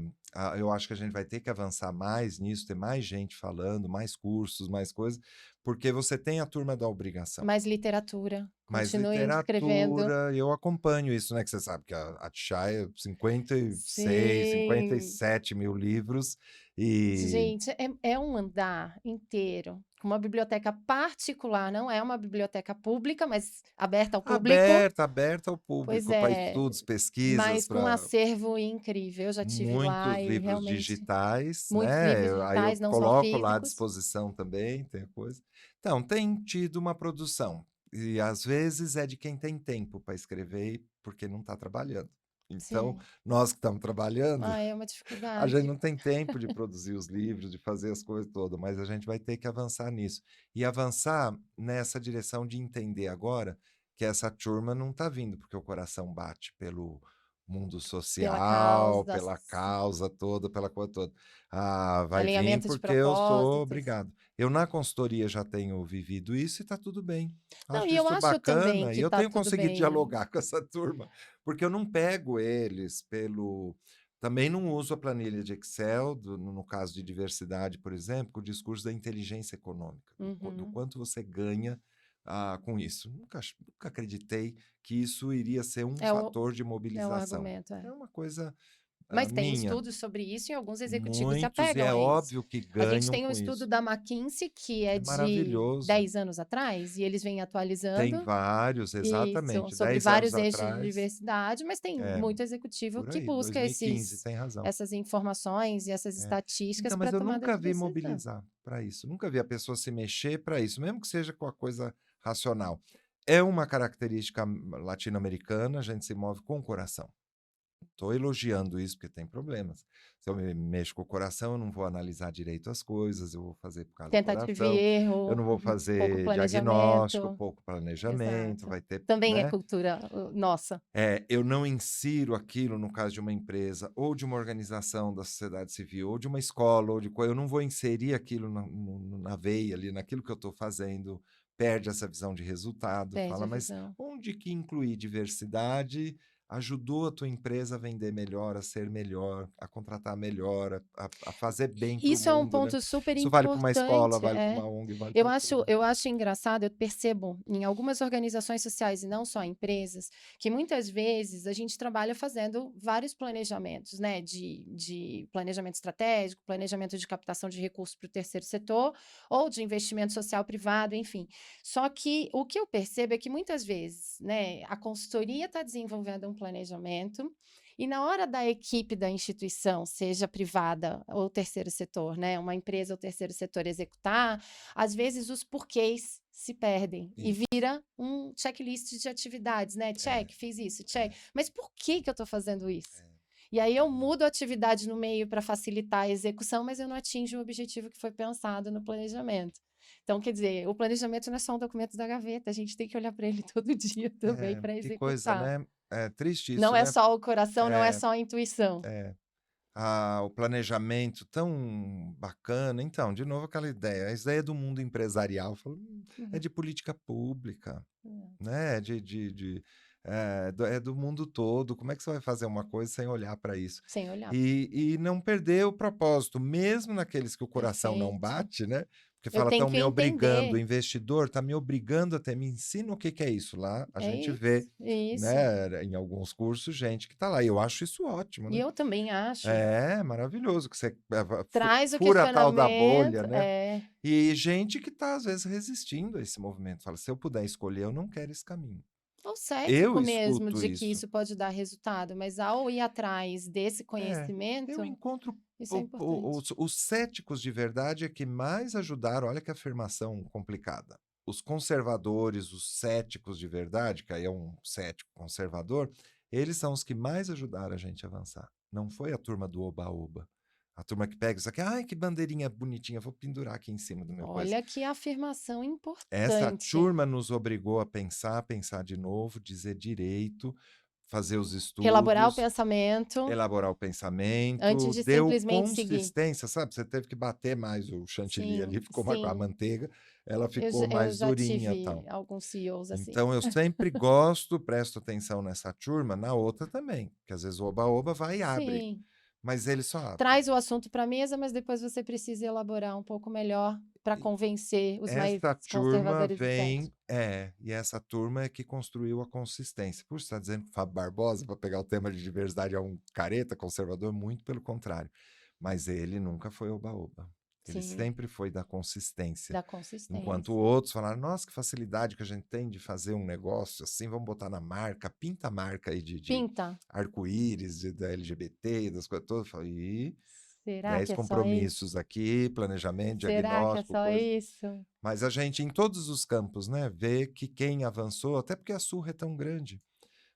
eu acho que a gente vai ter que avançar mais nisso, ter mais gente falando, mais cursos, mais coisas, porque você tem a turma da obrigação. mais literatura, Mas continuem escrevendo. literatura, eu acompanho isso, né, que você sabe que a Tchai é 56, Sim. 57 mil livros, e Gente, é um andar inteiro, com uma biblioteca particular, não é uma biblioteca pública, mas aberta ao público. aberta ao Pois público para é, estudos, pesquisas, mas com um para acervo incrível. Eu já tive lá muitos e livros realmente digitais, muitos né, livros aí eu digitais, não só coloco lá à físicos. disposição também, tem coisa. Então, tem tido uma produção, e às vezes é de quem tem tempo para escrever, porque não está trabalhando. Então, Sim. nós que estamos trabalhando, Ah, é uma a gente dificuldade. não tem tempo de produzir os livros, de fazer as coisas todas, mas a gente vai ter que avançar nisso. E avançar nessa direção de entender agora que essa turma não está vindo porque o coração bate pelo mundo Pela social, causa, pela causa toda, pela coisa toda. Ah, vai vir alinhamento de porque eu sou propósitos. obrigado. Eu na consultoria já tenho vivido isso e está tudo bem. Não, Acho e eu isso acho também bacana e que eu tá tenho tudo conseguido bem. dialogar com essa turma, porque eu não pego eles também não uso a planilha de Excel, no caso de diversidade, por exemplo, com o discurso da inteligência econômica, do Uhum. quanto você ganha com isso. Nunca acreditei que isso iria ser um É o fator de é o mobilização. argumento, é. É uma coisa Mas tem minha. estudos sobre isso e alguns executivos se Muitos, e apegam é a isso. óbvio que A gente ganham tem um com estudo isso. da McKinsey, que é É de maravilhoso. 10 anos atrás, e eles vêm Tem atualizando vários, isso, exatamente. sobre 10 anos vários eixos de atrás, diversidade, mas tem é, muito executivo por que aí, busca 2015, tem razão. essas informações e essas É. estatísticas Então, para mas eu tomada nunca de vi decisão. mobilizar para isso, nunca vi a pessoa se mexer para isso, mesmo que seja com a coisa racional. É uma característica latino-americana, a gente se move com o coração. Estou elogiando isso porque tem problemas. Se eu me mexo com o coração, eu não vou analisar direito as coisas, eu vou fazer por causa do Tentativa e coração, eu erro, não vou pouco fazer diagnóstico, planejamento. pouco planejamento, Exato. vai ter, Também é né? cultura nossa. Eu não insiro aquilo no caso de uma empresa, ou de uma organização da sociedade civil, ou de uma escola, ou de coisa, eu não vou inserir aquilo na veia ali, naquilo que eu estou fazendo, perde essa visão de resultado, Perde fala, a mas visão. onde que incluir diversidade ajudou a tua empresa a vender melhor, a ser melhor, a contratar melhor, a fazer bem para o Isso é um mundo, né? ponto super Isso vale para uma escola, importante, vale para é. uma ONG, vale Eu para acho tudo. eu acho engraçado, eu percebo em algumas organizações sociais e não só empresas, que muitas vezes a gente trabalha fazendo vários planejamentos, né, de planejamento estratégico, planejamento de captação de recursos para o terceiro setor, ou de investimento social privado, enfim. Só que o que eu percebo é que muitas vezes, né, a consultoria está desenvolvendo um planejamento, e na hora da equipe da instituição, seja privada ou terceiro setor, né, uma empresa ou terceiro setor executar, às vezes os porquês se perdem e Isso, vira um checklist de atividades, né? é, Check, fiz isso, check. é, Mas por que que eu estou fazendo isso? é. E aí eu mudo a atividade no meio para facilitar a execução, mas eu não atinjo o objetivo que foi pensado no planejamento. Então, quer dizer, o planejamento não é só um documento da gaveta, a gente tem que olhar para ele todo dia também para Que coisa, executar. né? É triste Não isso, é né? só o coração, não é É, só a intuição. é. O planejamento tão bacana. Então, de novo, aquela ideia. A ideia do mundo empresarial fala, é Uhum. de política pública, É. né? É do mundo todo. Como é que você vai fazer uma coisa sem olhar para isso? Sem olhar. E não perder o propósito, mesmo naqueles que o coração não Perfeito. bate, né? Porque Eu fala, tenho estão que me obrigando, o entender. investidor está me obrigando a ter, me ensina o que que é isso lá. A É gente vê, isso, isso. né, em alguns cursos, gente que está lá. E eu acho isso ótimo, E né? eu também acho. É, maravilhoso que você Traz o fura a tal da bolha, questionamento, né? E gente que está, às vezes, resistindo a esse movimento. Fala, se eu puder escolher, eu não quero esse caminho. ou Eu cético mesmo escuto de que isso. isso pode dar resultado, mas ao ir atrás desse É, eu conhecimento, encontro isso é importante. os céticos de verdade é que mais ajudaram, olha que afirmação complicada. Os conservadores, os céticos de verdade, que aí é um cético conservador, eles são os que mais ajudaram a gente a avançar. Não foi a turma do oba-oba. A turma que pega isso aqui, ai, que bandeirinha bonitinha, vou pendurar aqui em cima do meu coisa. Olha que afirmação Essa importante. turma nos obrigou a pensar de novo, dizer direito, fazer os Elaborar o estudos, pensamento elaborar o antes pensamento, de deu simplesmente seguir. consistência, sabe? Você teve que bater mais o chantilly Sim, ali, ficou mais, a sim. manteiga, ela Eu, ficou eu mais já durinha, tive tal. alguns CEOs assim. Então eu sempre gosto, presto atenção nessa turma, na outra também, que às vezes o oba-oba vai e abre, Sim. mas ele só abre. Traz o assunto para a mesa, mas depois você precisa elaborar um pouco melhor para E convencer os mais essa turma conservadores e vem, céticos. e essa turma é que construiu a consistência. Por você estar dizendo que o Fábio Barbosa, para pegar o tema de diversidade, é um careta conservador, muito pelo contrário. Mas ele nunca foi oba-oba. Ele Sim, sempre foi da consistência. da Enquanto consistência. outros falaram, nossa, que facilidade que a gente tem de fazer um negócio assim, vamos botar na marca, pinta a marca aí de Pinta. arco-íris, da LGBT, das coisas todas. Eu falei, Será 10 que é só isso? compromissos aqui, planejamento, Será que é diagnóstico, só coisa. isso? Mas a gente, em todos os campos, né, vê que quem avançou, até porque a surra é tão grande,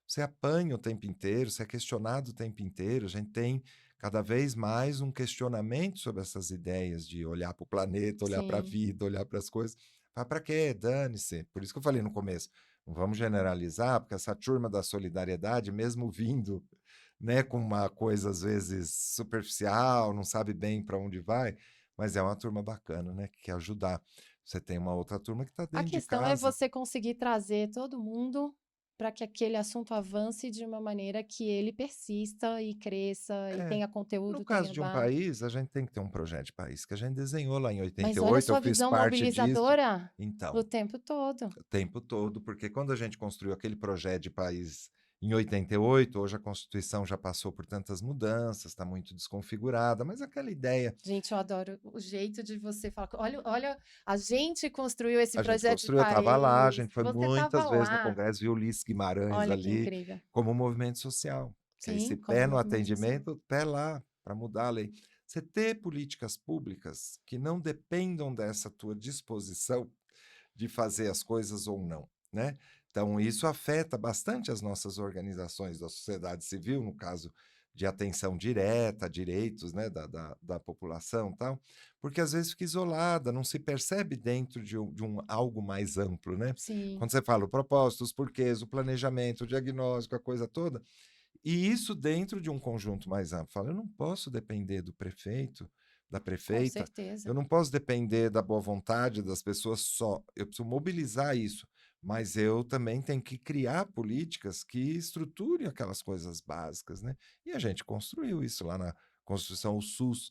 você apanha o tempo inteiro, você é questionado o tempo inteiro, a gente tem cada vez mais um questionamento sobre essas ideias de olhar para o planeta, olhar para a Sim, vida, olhar para as coisas. Para quê? Dane-se. Por isso que eu falei no começo, não vamos generalizar, porque essa turma da solidariedade, mesmo vindo, né, com uma coisa às vezes superficial, não sabe bem para onde vai, mas é uma turma bacana, né, que quer ajudar. Você tem uma outra turma que está a dentro de questão é casa. você conseguir trazer todo mundo para que aquele assunto avance de uma maneira que ele persista e cresça e É. tenha No conteúdo, caso tenha de um base. país, a gente tem que ter um projeto de país, que a gente desenhou lá em Mas olha a 88, eu sua fiz visão parte disso. mobilizadora Então, o tempo todo. o tempo todo, porque quando a gente construiu aquele projeto de país em 88, hoje a Constituição já passou por tantas mudanças, está muito desconfigurada, mas aquela ideia, Gente, eu adoro o jeito de você falar. Olha, olha, a gente construiu esse a gente projeto de construiu, eu estava lá, a país. gente foi Você estava muitas vezes no lá. Congresso, viu Ulisses Guimarães Olha que ali, incrível. como movimento social, que é esse Sim, como pé no movimento social. atendimento, pé lá, para mudar a lei. Você ter políticas públicas que não dependam dessa tua disposição de fazer as coisas ou não, né? Então, isso afeta bastante as nossas organizações da sociedade civil, no caso de atenção direta a direitos, né, da população e tal, porque às vezes fica isolada, não se percebe dentro de um algo mais amplo, né? Sim, Quando você fala o propósito, os porquês, o planejamento, o diagnóstico, a coisa toda, e isso dentro de um conjunto mais amplo. Fala, eu não posso depender do prefeito, da com prefeita, eu certeza. não posso depender da boa vontade das pessoas só. Eu preciso mobilizar isso, mas eu também tenho que criar políticas que estruturem aquelas coisas básicas, né? E a gente construiu isso lá na Constituição, o SUS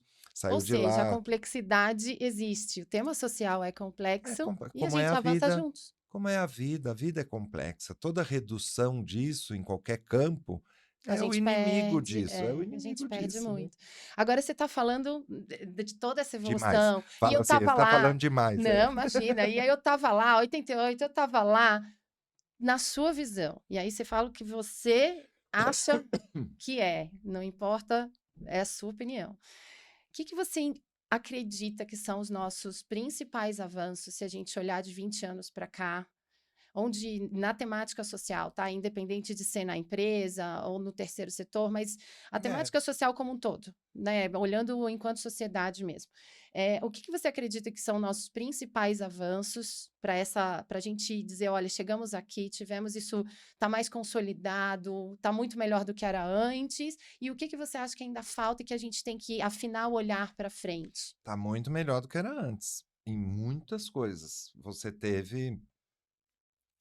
Ou saiu de seja, a lá. complexidade existe. O tema social é complexo e a Como é gente a avança vida, juntos. como é a vida é complexa. Toda redução disso em qualquer campo é o inimigo disso, é o A gente inimigo perde disso, né? muito. Agora você está falando de toda essa Demais. evolução, e eu Fala assim, ele estava tá lá. falando demais, é. Não, imagina. E aí eu estava lá, 88, eu estava lá na sua visão. E aí você fala o que você acha que é, não importa, é a sua opinião. O que você acredita que são os nossos principais avanços se a gente olhar de 20 anos para cá? onde na temática social, tá? Independente de ser na empresa ou no terceiro setor, mas a É, temática social como um todo, né? Olhando enquanto sociedade mesmo. O que que você acredita que são nossos principais avanços para a gente dizer, olha, chegamos aqui, tivemos isso, está mais consolidado, está muito melhor do que era antes, e o que que você acha que ainda falta e que a gente tem que afinar o olhar para frente? tá muito melhor do que era antes, em muitas coisas. Você teve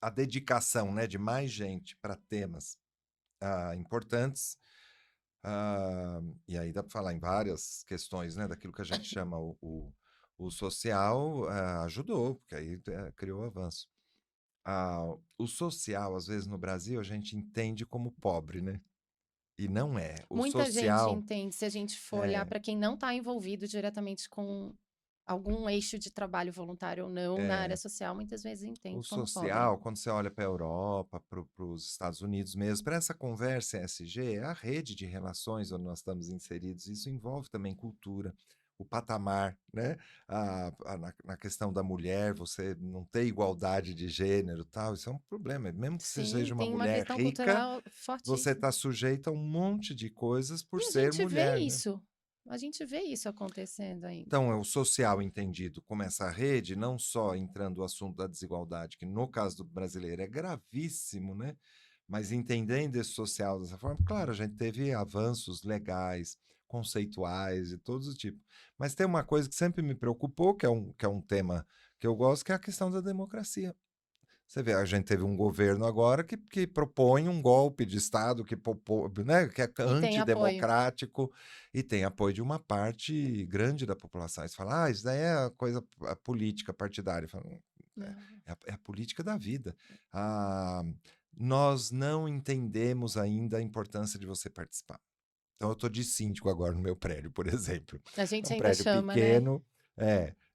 a dedicação, né, de mais gente para temas importantes. E aí dá para falar em várias questões, né, daquilo que a gente chama o social, ajudou, porque aí criou avanço. O social, às vezes no Brasil, a gente entende como pobre, né? E não é. O Muita gente social entende, se a gente for olhar é, para quem não está envolvido diretamente com algum eixo de trabalho voluntário ou não na área é, social, muitas vezes o entende como pobre. social, quando você olha para a Europa, para os Estados Unidos mesmo, para essa conversa ESG, é a rede de relações onde nós estamos inseridos. Isso envolve também cultura, o patamar, né? Na questão da mulher, você não ter igualdade de gênero, tal, isso é um problema. Mesmo que você Sim, seja uma tem uma mulher questão rica, cultural você fortíssima. está sujeita a um monte de coisas por E a ser gente vê mulher, né? isso. A gente vê isso acontecendo ainda. Então, é o social entendido como essa rede, não só entrando o assunto da desigualdade, que no caso do brasileiro é gravíssimo, né? Mas entendendo esse social dessa forma, claro, a gente teve avanços legais, conceituais de todos os tipos. Mas tem uma coisa que sempre me preocupou, que é um tema que eu gosto, que é a questão da democracia. Você vê, a gente teve um governo agora que propõe um golpe de Estado, né, que é E tem apoio. antidemocrático e tem apoio de uma parte grande da população. Aí você fala, isso daí é coisa política partidária. Eu falo, Não. é a política da vida. Ah, nós não entendemos ainda a importância de você participar. Então, eu estou de síndico agora no meu prédio, por exemplo. A É gente um ainda prédio chama, né? pequeno,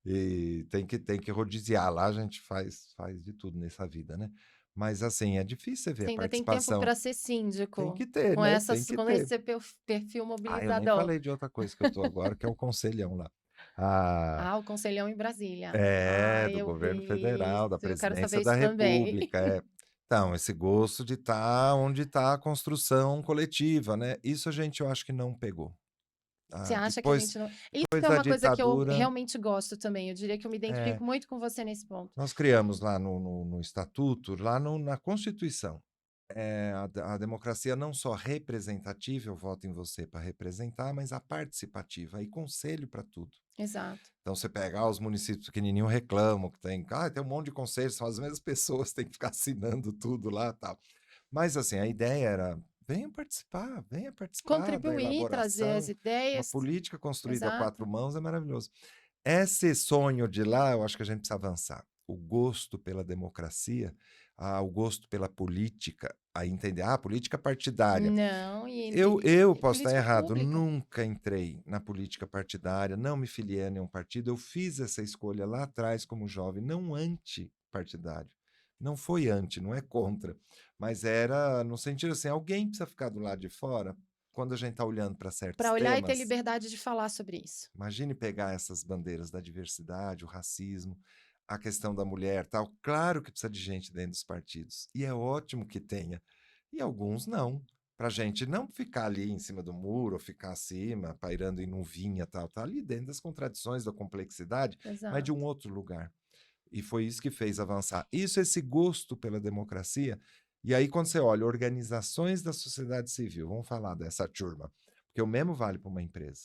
e tem que rodiziar lá, a gente faz de tudo nessa vida, né? Mas, assim, é difícil você ver Você a ainda tem tempo participação. para ser Tem síndico, que ter, com né? Tem que com ter. esse perfil Eu nem mobilizador. falei de outra coisa que eu tô agora, que é o conselhão lá. Ah, Ah, o conselhão em Brasília. é, Ah, do eu governo vi isso. federal, da Eu quero presidência saber da isso também. República, é. Então, esse gosto de estar onde está a construção coletiva, né? Isso a gente, eu acho que não pegou. Você acha que a Depois gente não. Isso depois é da uma coisa que eu ditadura, realmente gosto também. Eu diria que eu me é, identifico muito com você nesse ponto. nós criamos lá no estatuto, lá na Constituição, a democracia não só representativa, eu voto em você para representar, mas a participativa, e conselho para tudo. Exato. Então você pega, os municípios pequenininhos reclamam que tem um monte de conselhos, são as mesmas pessoas, tem que ficar assinando tudo lá, tal. Mas assim, a ideia era, venha participar da Contribuir, trazer as elaboração, uma ideias. política construída a quatro Exato. mãos é maravilhoso. Esse sonho de lá, eu acho que a gente precisa avançar. O gosto pela democracia, o gosto pela política, a entender, política partidária. Não, Eu e posso estar política errado, pública. nunca entrei na política partidária, não me filiei a nenhum partido. Eu fiz essa escolha lá atrás como jovem, não antipartidário. Não foi anti, não é contra, mas era no sentido assim, alguém precisa ficar do lado de fora quando a gente está olhando para certos Para olhar e ter temas. liberdade de falar sobre isso. Imagine pegar essas bandeiras da diversidade, o racismo, a questão da mulher, tal. Claro que precisa de gente dentro dos partidos. E é ótimo que tenha. E alguns não. Para a gente não ficar ali em cima do muro, ou ficar acima, pairando em nuvinha, tal. Tá ali dentro das contradições, da complexidade, mas de Exato. um outro lugar. E foi isso que fez avançar. Isso, esse gosto pela democracia. E aí, quando você olha organizações da sociedade civil, vamos falar dessa turma, porque o mesmo vale para uma empresa.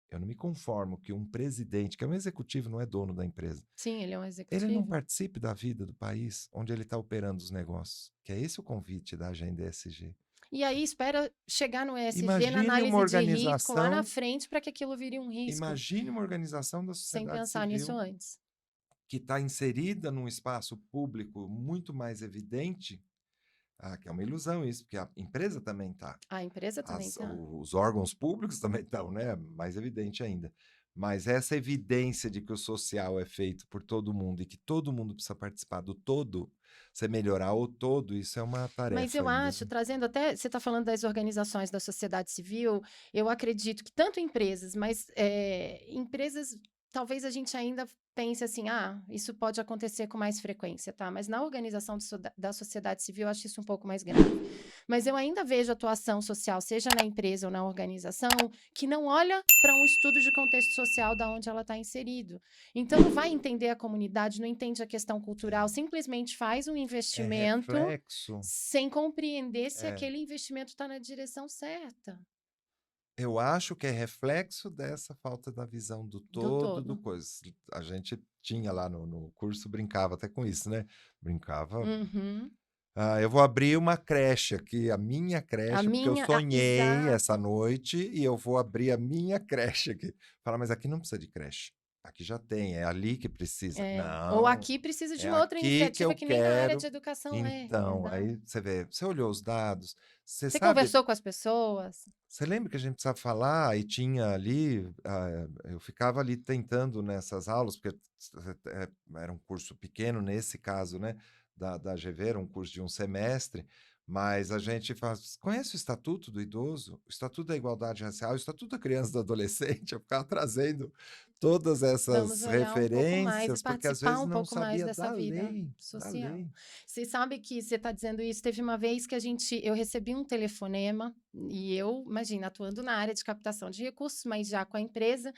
Eu não me conformo que um presidente, que é um executivo, não é dono da empresa, Sim, ele é um ele não executivo. participe da vida do país onde ele está operando os negócios. Que é esse o convite da agenda ESG. E aí espera chegar no ESG, na Imagine uma análise de risco lá na organização, frente para que aquilo vire um risco, imagine uma organização da sem sociedade pensar nisso civil antes. que está inserida num espaço público muito mais evidente. Que é uma ilusão isso, porque a empresa também está. A empresa também tá. Os órgãos públicos também estão, né? Mais evidente ainda. Mas essa evidência de que o social é feito por todo mundo e que todo mundo precisa participar do todo, você melhorar o todo, isso é uma Mas tarefa eu ainda, acho, viu? trazendo até, você está falando das organizações da sociedade civil, eu acredito que tanto empresas, mas empresas talvez a gente ainda pense assim, isso pode acontecer com mais frequência, tá? Mas na organização da sociedade civil, eu acho isso um pouco mais grave. Mas eu ainda vejo atuação social, seja na empresa ou na organização, que não olha para um estudo de contexto social da onde ela está inserido. Então, não vai entender a comunidade, não entende a questão cultural, simplesmente faz um É investimento reflexo. sem compreender se É. aquele investimento está na direção certa. Eu acho que é reflexo dessa falta da visão do Do todo, do todo. coisa. A gente tinha lá no curso, brincava até com isso, né? Brincava. Uhum. Eu vou abrir uma creche aqui, a minha A creche, porque eu minha, sonhei essa exato. noite e eu vou abrir a minha creche aqui. Fala, mas aqui não precisa de creche. Aqui já tem, é ali que precisa. Ou Não, aqui precisa de é uma outra aqui que iniciativa eu que nem na área quero. de educação Então, exato. aí você vê, você olhou os dados, você Você sabe. conversou com as pessoas? Você lembra que a gente precisava falar e tinha ali, eu ficava ali tentando nessas aulas, porque era um curso pequeno nesse caso, né, da GV, era um curso de um semestre, mas a gente faz, conhece o Estatuto do Idoso, o Estatuto da Igualdade Racial, o Estatuto da Criança e do Adolescente, eu ficava trazendo todas Vamos essas olhar um pouco mais e referências, porque às participar vezes um não pouco mais sabia dessa da vida lei, da social. lei. Você sabe que você está dizendo isso, teve uma vez que eu recebi um telefonema, e eu, imagina, atuando na área de captação de recursos, mas já com a empresa,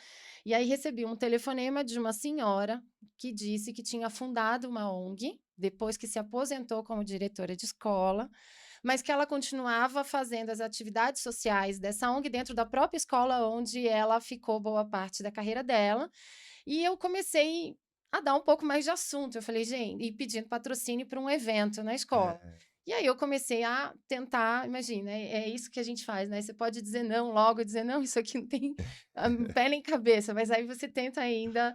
e aí recebi um telefonema de uma senhora que disse que tinha fundado uma ONG, depois que se aposentou como diretora de escola, mas que ela continuava fazendo as atividades sociais dessa ONG dentro da própria escola onde ela ficou boa parte da carreira dela. E eu comecei a dar um pouco mais de assunto. Eu falei, gente, e pedindo patrocínio para um evento na escola. É, E aí eu comecei a tentar, imagina, é isso que a gente faz, né? Você pode dizer não logo, dizer não, isso aqui não tem pé nem cabeça, mas aí você tenta ainda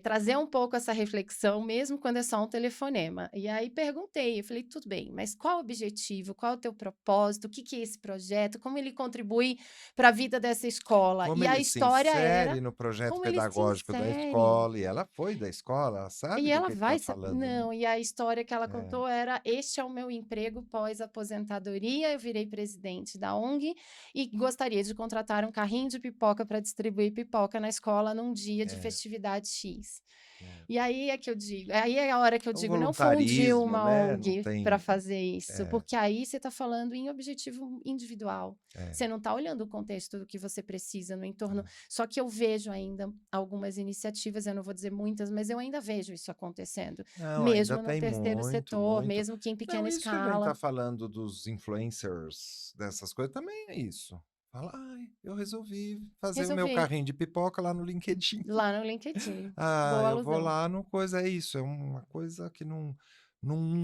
trazer um pouco essa reflexão, mesmo quando é só um telefonema. E aí perguntei, eu falei, tudo bem, mas qual o objetivo, qual o teu propósito, o que que é esse projeto, como ele contribui para a vida dessa escola? como E a ele se história era insere no projeto como ele se pedagógico da insere. escola, e ela foi da escola, ela sabe E do ela que está vai sa falando, né. não, e a história que ela É, contou era: "Este é o meu emprego pós-aposentadoria, eu virei presidente da ONG e gostaria de contratar um carrinho de pipoca para distribuir pipoca na escola num dia de é, festividade X". é. E aí é que eu digo, aí é a hora que eu É o digo, não fundiu voluntarismo, uma né, não ONG para tem fazer isso, é, porque aí você está falando em objetivo individual. é, Você não está olhando o contexto do que você precisa no entorno. é. Só que eu vejo ainda algumas iniciativas, eu não vou dizer muitas, mas eu ainda vejo isso acontecendo, Não, ainda mesmo no tem terceiro muito, setor, muito. mesmo que em Não, pequena isso que a gente tá escala, falando dos influencers, dessas coisas, também é isso. Fala: "Ai, eu resolvi fazer o meu resolvi carrinho de pipoca lá no LinkedIn". lá no LinkedIn. Ah, Boa eu vou alusão. lá no coisa, é isso, é uma coisa que não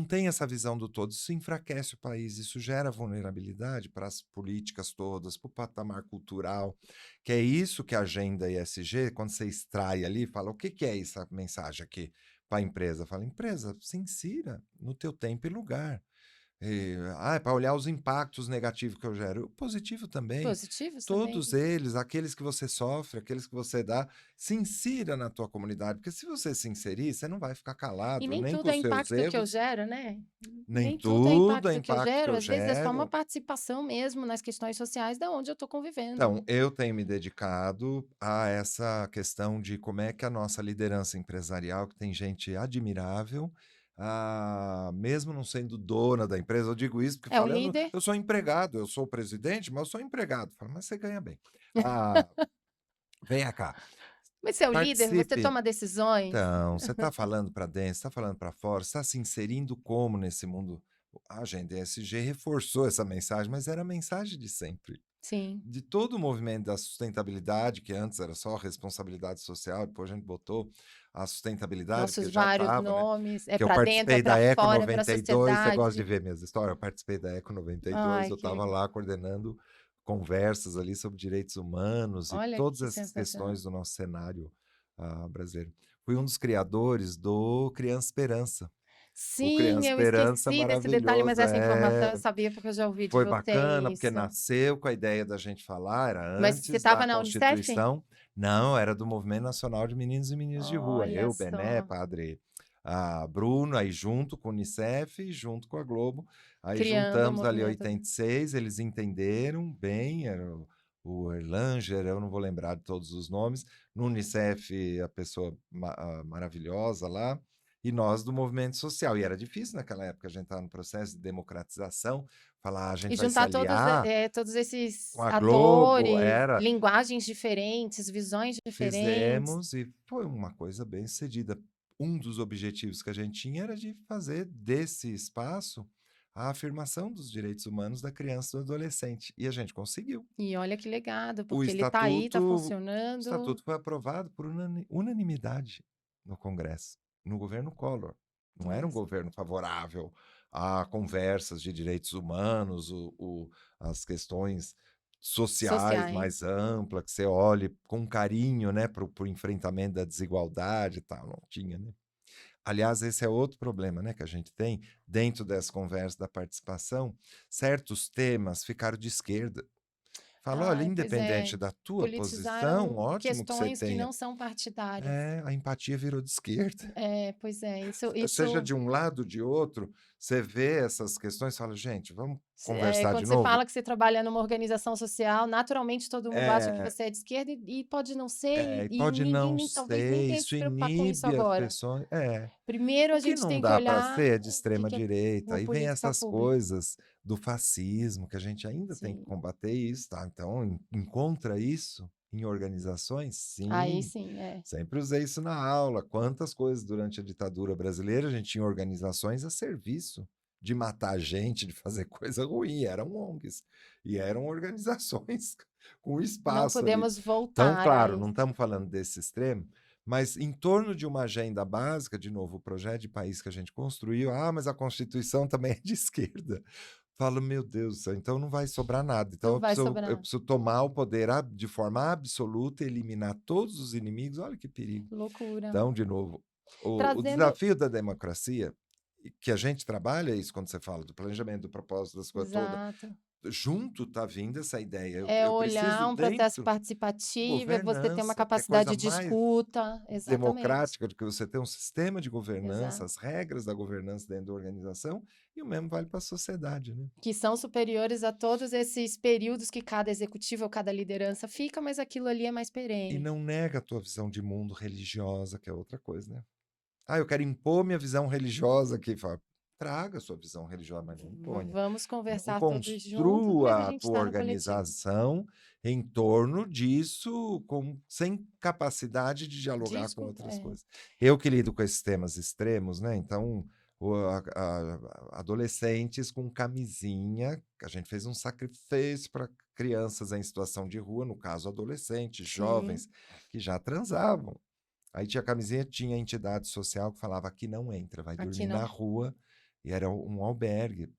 tem essa visão do todo, isso enfraquece o país, isso gera vulnerabilidade para as políticas todas, para o patamar cultural, que é isso que a agenda ESG, quando você extrai ali, fala: "O que que é essa mensagem aqui para a empresa?" Fala: "Empresa, se insira no teu tempo e lugar". É para olhar os impactos negativos que eu gero. O positivo também. Positivos Todos também. eles, aqueles que você sofre, aqueles que você dá, se insira na tua comunidade, porque se você se inserir, você não vai ficar E calado, nem nem tudo com é os seus impacto que eu erros, gero, né? nem Nem tudo é tudo é impacto que eu impacto que gero, eu às vezes é só uma gero. participação mesmo nas questões sociais da onde eu estou convivendo. Então, eu tenho me dedicado a essa questão de como é que a nossa liderança empresarial, que tem gente admirável, mesmo não sendo dona da empresa, eu digo isso porque É o fala, líder, eu sou empregado, eu sou o presidente, mas eu sou empregado. Fala, mas você ganha bem. Ah, venha cá, mas você é o líder, você participe. toma decisões. Então, você está falando para dentro, você está falando para fora, você está se inserindo como nesse mundo? A Agenda ESG reforçou essa mensagem, mas era a mensagem de sempre Sim. de todo o movimento da sustentabilidade, que antes era só responsabilidade social, depois a gente botou a sustentabilidade, porque Nossos já vários estava, né? nomes, é Que eu para dentro, é participei da para Eco fora, é para a 92, você gosta de sociedade. ver minhas histórias? Eu participei da Eco 92, Ai, eu que estava legal. lá coordenando conversas ali sobre direitos humanos e Olha todas que essas sensacional. questões do nosso cenário brasileiro. Fui um dos criadores do Criança Esperança. O Sim, Criança eu Esperança esqueci desse detalhe, mas maravilhoso, essa informação eu sabia porque eu já ouvi de foi você bacana, porque isso. nasceu com a ideia da gente falar, era Mas você antes da estava na Unicef? Constituição. Não, era do Movimento Nacional de Meninos e Meninas de Rua. Olha Eu, Bené, só, padre Bruno, aí junto com o Unicef e junto com a Globo. Aí criando o juntamos ali movimento. 86, eles entenderam bem, era o Erlanger, eu não vou lembrar de todos os nomes, no Unicef, a pessoa maravilhosa lá, e nós do movimento social. E era difícil naquela época, a gente estava no processo de democratização, falar, a E gente vai se juntar aliar todos com esses a Globo, atores, era. linguagens diferentes, visões diferentes. Fizemos e foi uma coisa bem sucedida. Um dos objetivos que a gente tinha era de fazer desse espaço a afirmação dos direitos humanos da criança e do adolescente. E a gente conseguiu. E olha que legado, O porque ele está aí, está estatuto, o funcionando. estatuto foi aprovado por unanimidade no Congresso, no governo Collor. Não era um Nossa, governo favorável a conversas de direitos humanos, as questões sociais mais sociais. amplas, que você olhe com carinho, né, para o enfrentamento da desigualdade e tal. Não tinha, né? Aliás, esse é outro problema, né, que a gente tem dentro dessa conversa da participação. Certos temas ficaram de esquerda. Fala, olha, Ai, pois é. independente da tua posição, Politizaram ótimo que você questões que tenha. não são partidárias. É, a empatia virou de esquerda. É, pois é, Seja isso de um lado ou de outro, você vê essas questões e fala, gente, vamos conversar de quando você novo? fala que você trabalha numa organização social, naturalmente todo mundo acha que É, você é de esquerda e pode não ser, e e pode ninguém não talvez nem ser, tenha que isso se preocupar com isso inibe as agora. pessoas. É. Primeiro O a que gente não tem que dá para olhar ser é de o que extrema que é direita. boa Aí vem política essas pública. coisas do fascismo, que a gente ainda tem que Sim, combater isso, tá? Então, encontra isso em organizações? aí Sim. sim, é. Sempre usei isso na aula. Quantas coisas durante a ditadura brasileira a gente tinha organizações a serviço de matar gente, de fazer coisa ruim. Eram ONGs e eram organizações com Não espaço ali. podemos Então, voltar a claro, não isso. estamos falando desse extremo, mas em torno de uma agenda básica, de novo, o projeto de país que a gente construiu, mas a Constituição também é de esquerda. Falo, meu Deus do céu, então não vai sobrar nada. Então Não eu vai preciso, eu sobrar. preciso tomar o poder de forma absoluta, eliminar todos os inimigos. Olha que perigo. Loucura. Então, de novo, o Trazendo, desafio da democracia, que a gente trabalha isso quando você fala do planejamento, do propósito, das coisas todas, exato. junto está vindo essa ideia. É Eu preciso olhar um processo dentro participativo, é você ter uma governança, que é coisa capacidade de mais escuta. Exatamente. democrática, de que você tem um sistema de governança, Exato. as regras da governança dentro da organização, e o mesmo vale para a sociedade, né? Que são superiores a todos esses períodos que cada executivo ou cada liderança fica, mas aquilo ali é mais E perene. não nega a tua visão de mundo religiosa, que é outra coisa, né? Eu quero impor minha visão religiosa aqui. Fala, traga a sua visão religiosa, mas não imponha. Vamos Não conversar todos juntos, mas a construa a gente tua está no coletivo. organização em torno disso, sem capacidade de dialogar com Desculpa, outras é. coisas. Eu que lido com esses temas extremos, né? Então, adolescentes com camisinha, a gente fez um sacrifício para crianças em situação de rua, no caso, adolescentes, Sim, jovens, que já transavam. Aí tinha camisinha, tinha entidade social que falava: aqui não entra, vai aqui dormir na não. rua. E era um albergue,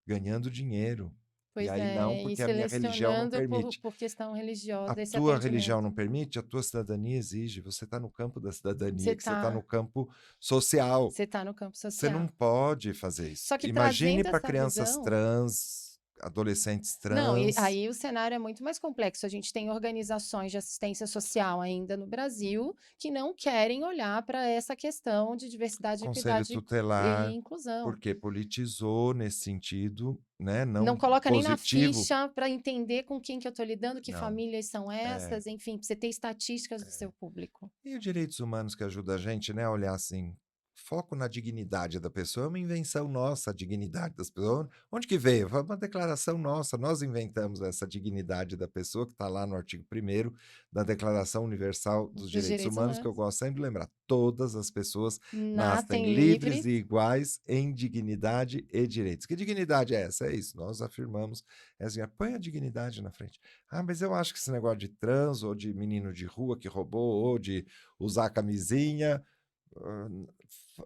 ganhando dinheiro. E Pois aí não, é, e porque a minha religião não selecionando permite. por questão A religiosa esse tua religião atendimento. não permite, a tua cidadania exige. Você está no campo da Você cidadania, que você está no está campo social. você tá no campo Você não social. pode fazer isso. Só que Imagine trazendo para essa crianças visão. trans, adolescentes Não, e trans. aí o cenário é muito mais complexo. A gente tem organizações de assistência social ainda no Brasil que não querem olhar para essa questão de diversidade, Conselho equidade e tutelar, inclusão. porque politizou nesse sentido, né? Não Não coloca nem na positivo. ficha para entender com quem que eu estou lidando, que Não. famílias são É. essas, enfim, pra você ter estatísticas do seu público. E os direitos humanos que ajuda a gente, né, a olhar assim, foco na dignidade da pessoa, é uma invenção nossa, a dignidade das pessoas. Onde que veio? Foi uma declaração nossa, nós inventamos essa dignidade da pessoa, que está lá no artigo 1º da Declaração Universal dos Dos Direitos direitos Humanos, que eu humanos. gosto sempre de lembrar. Todas as pessoas nascem Nascem livres livres. e iguais em dignidade e direitos. Que dignidade é essa? É isso, nós afirmamos. É assim, põe a dignidade na frente. Mas eu acho que esse negócio de trans, ou de menino de rua que roubou, ou de usar camisinha,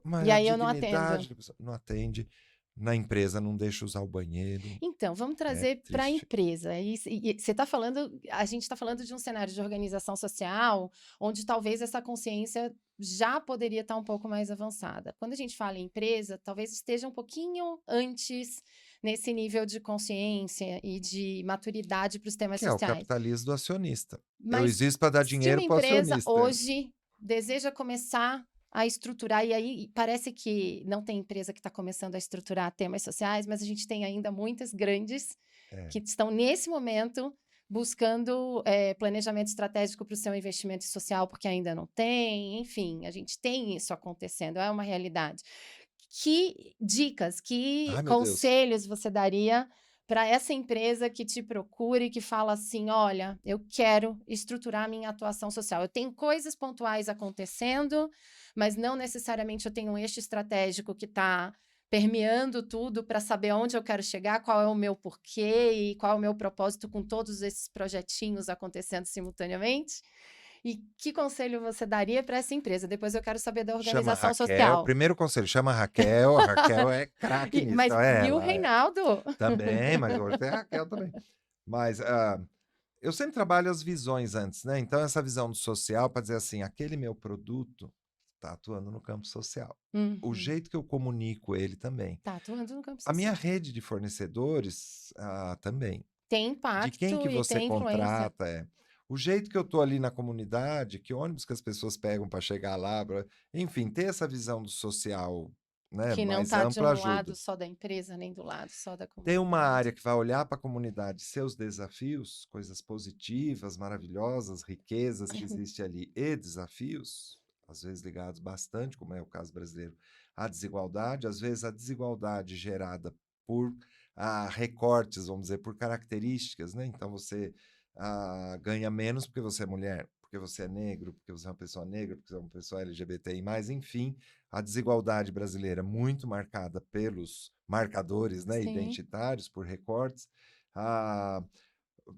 mas E a aí eu não atendo. dignidade da pessoa não atende, na empresa não deixa usar o banheiro, Então, vamos é trazer para a triste. empresa. E você está falando, a gente está falando de um cenário de organização social, onde talvez essa consciência já poderia estar um pouco mais avançada. Quando a gente fala em empresa, talvez esteja um pouquinho antes nesse nível de consciência e de maturidade para os temas Que é o sociais. capitalismo do acionista. Eu Mas existo para dar se uma dinheiro para o empresa acionista. hoje deseja começar a estruturar, e aí parece que não tem empresa que está começando a estruturar temas sociais, mas a gente tem ainda muitas grandes É, que estão nesse momento buscando planejamento estratégico para o seu investimento social, porque ainda não tem, enfim, a gente tem isso acontecendo, é uma realidade. Que dicas, que Ai, meu Deus. conselhos você daria para essa empresa que te procura e que fala assim: olha, eu quero estruturar minha atuação social. Eu tenho coisas pontuais acontecendo, mas não necessariamente eu tenho um eixo estratégico que está permeando tudo para saber onde eu quero chegar, qual é o meu porquê e qual é o meu propósito com todos esses projetinhos acontecendo simultaneamente. E que conselho você daria para essa empresa? Depois eu quero saber da Chama a organização Raquel. social. Primeiro conselho, chama a Raquel é craque nisso, Mas é e o ela, Reinaldo? também, mas hoje tem a Raquel também. Mas, eu sempre trabalho as visões antes, né, então essa visão do social para dizer assim: "Aquele meu produto está atuando no campo social". O Uhum. jeito que eu comunico ele também. Tá atuando no campo A minha social. rede de fornecedores, também. Tem De quem impacto que e você tem influência. contrata, é. O jeito que eu tô ali na comunidade, que ônibus que as pessoas pegam para chegar lá, enfim, ter essa visão do social, né, Que não mais tá de ampla um lado ajuda. só da empresa, nem do lado só da Ter uma comunidade. área que vai olhar para a comunidade, seus desafios, coisas positivas, maravilhosas, riquezas que existe ali e desafios, às vezes ligados bastante, como é o caso brasileiro, à desigualdade, às vezes a desigualdade gerada por recortes, vamos dizer, por características, né? Então você ganha menos porque você é mulher, porque você é negro, porque você é uma pessoa negra, porque você é uma pessoa LGBTI+, enfim, a desigualdade brasileira é muito marcada pelos marcadores, né, Sim. identitários, por recortes. Ah,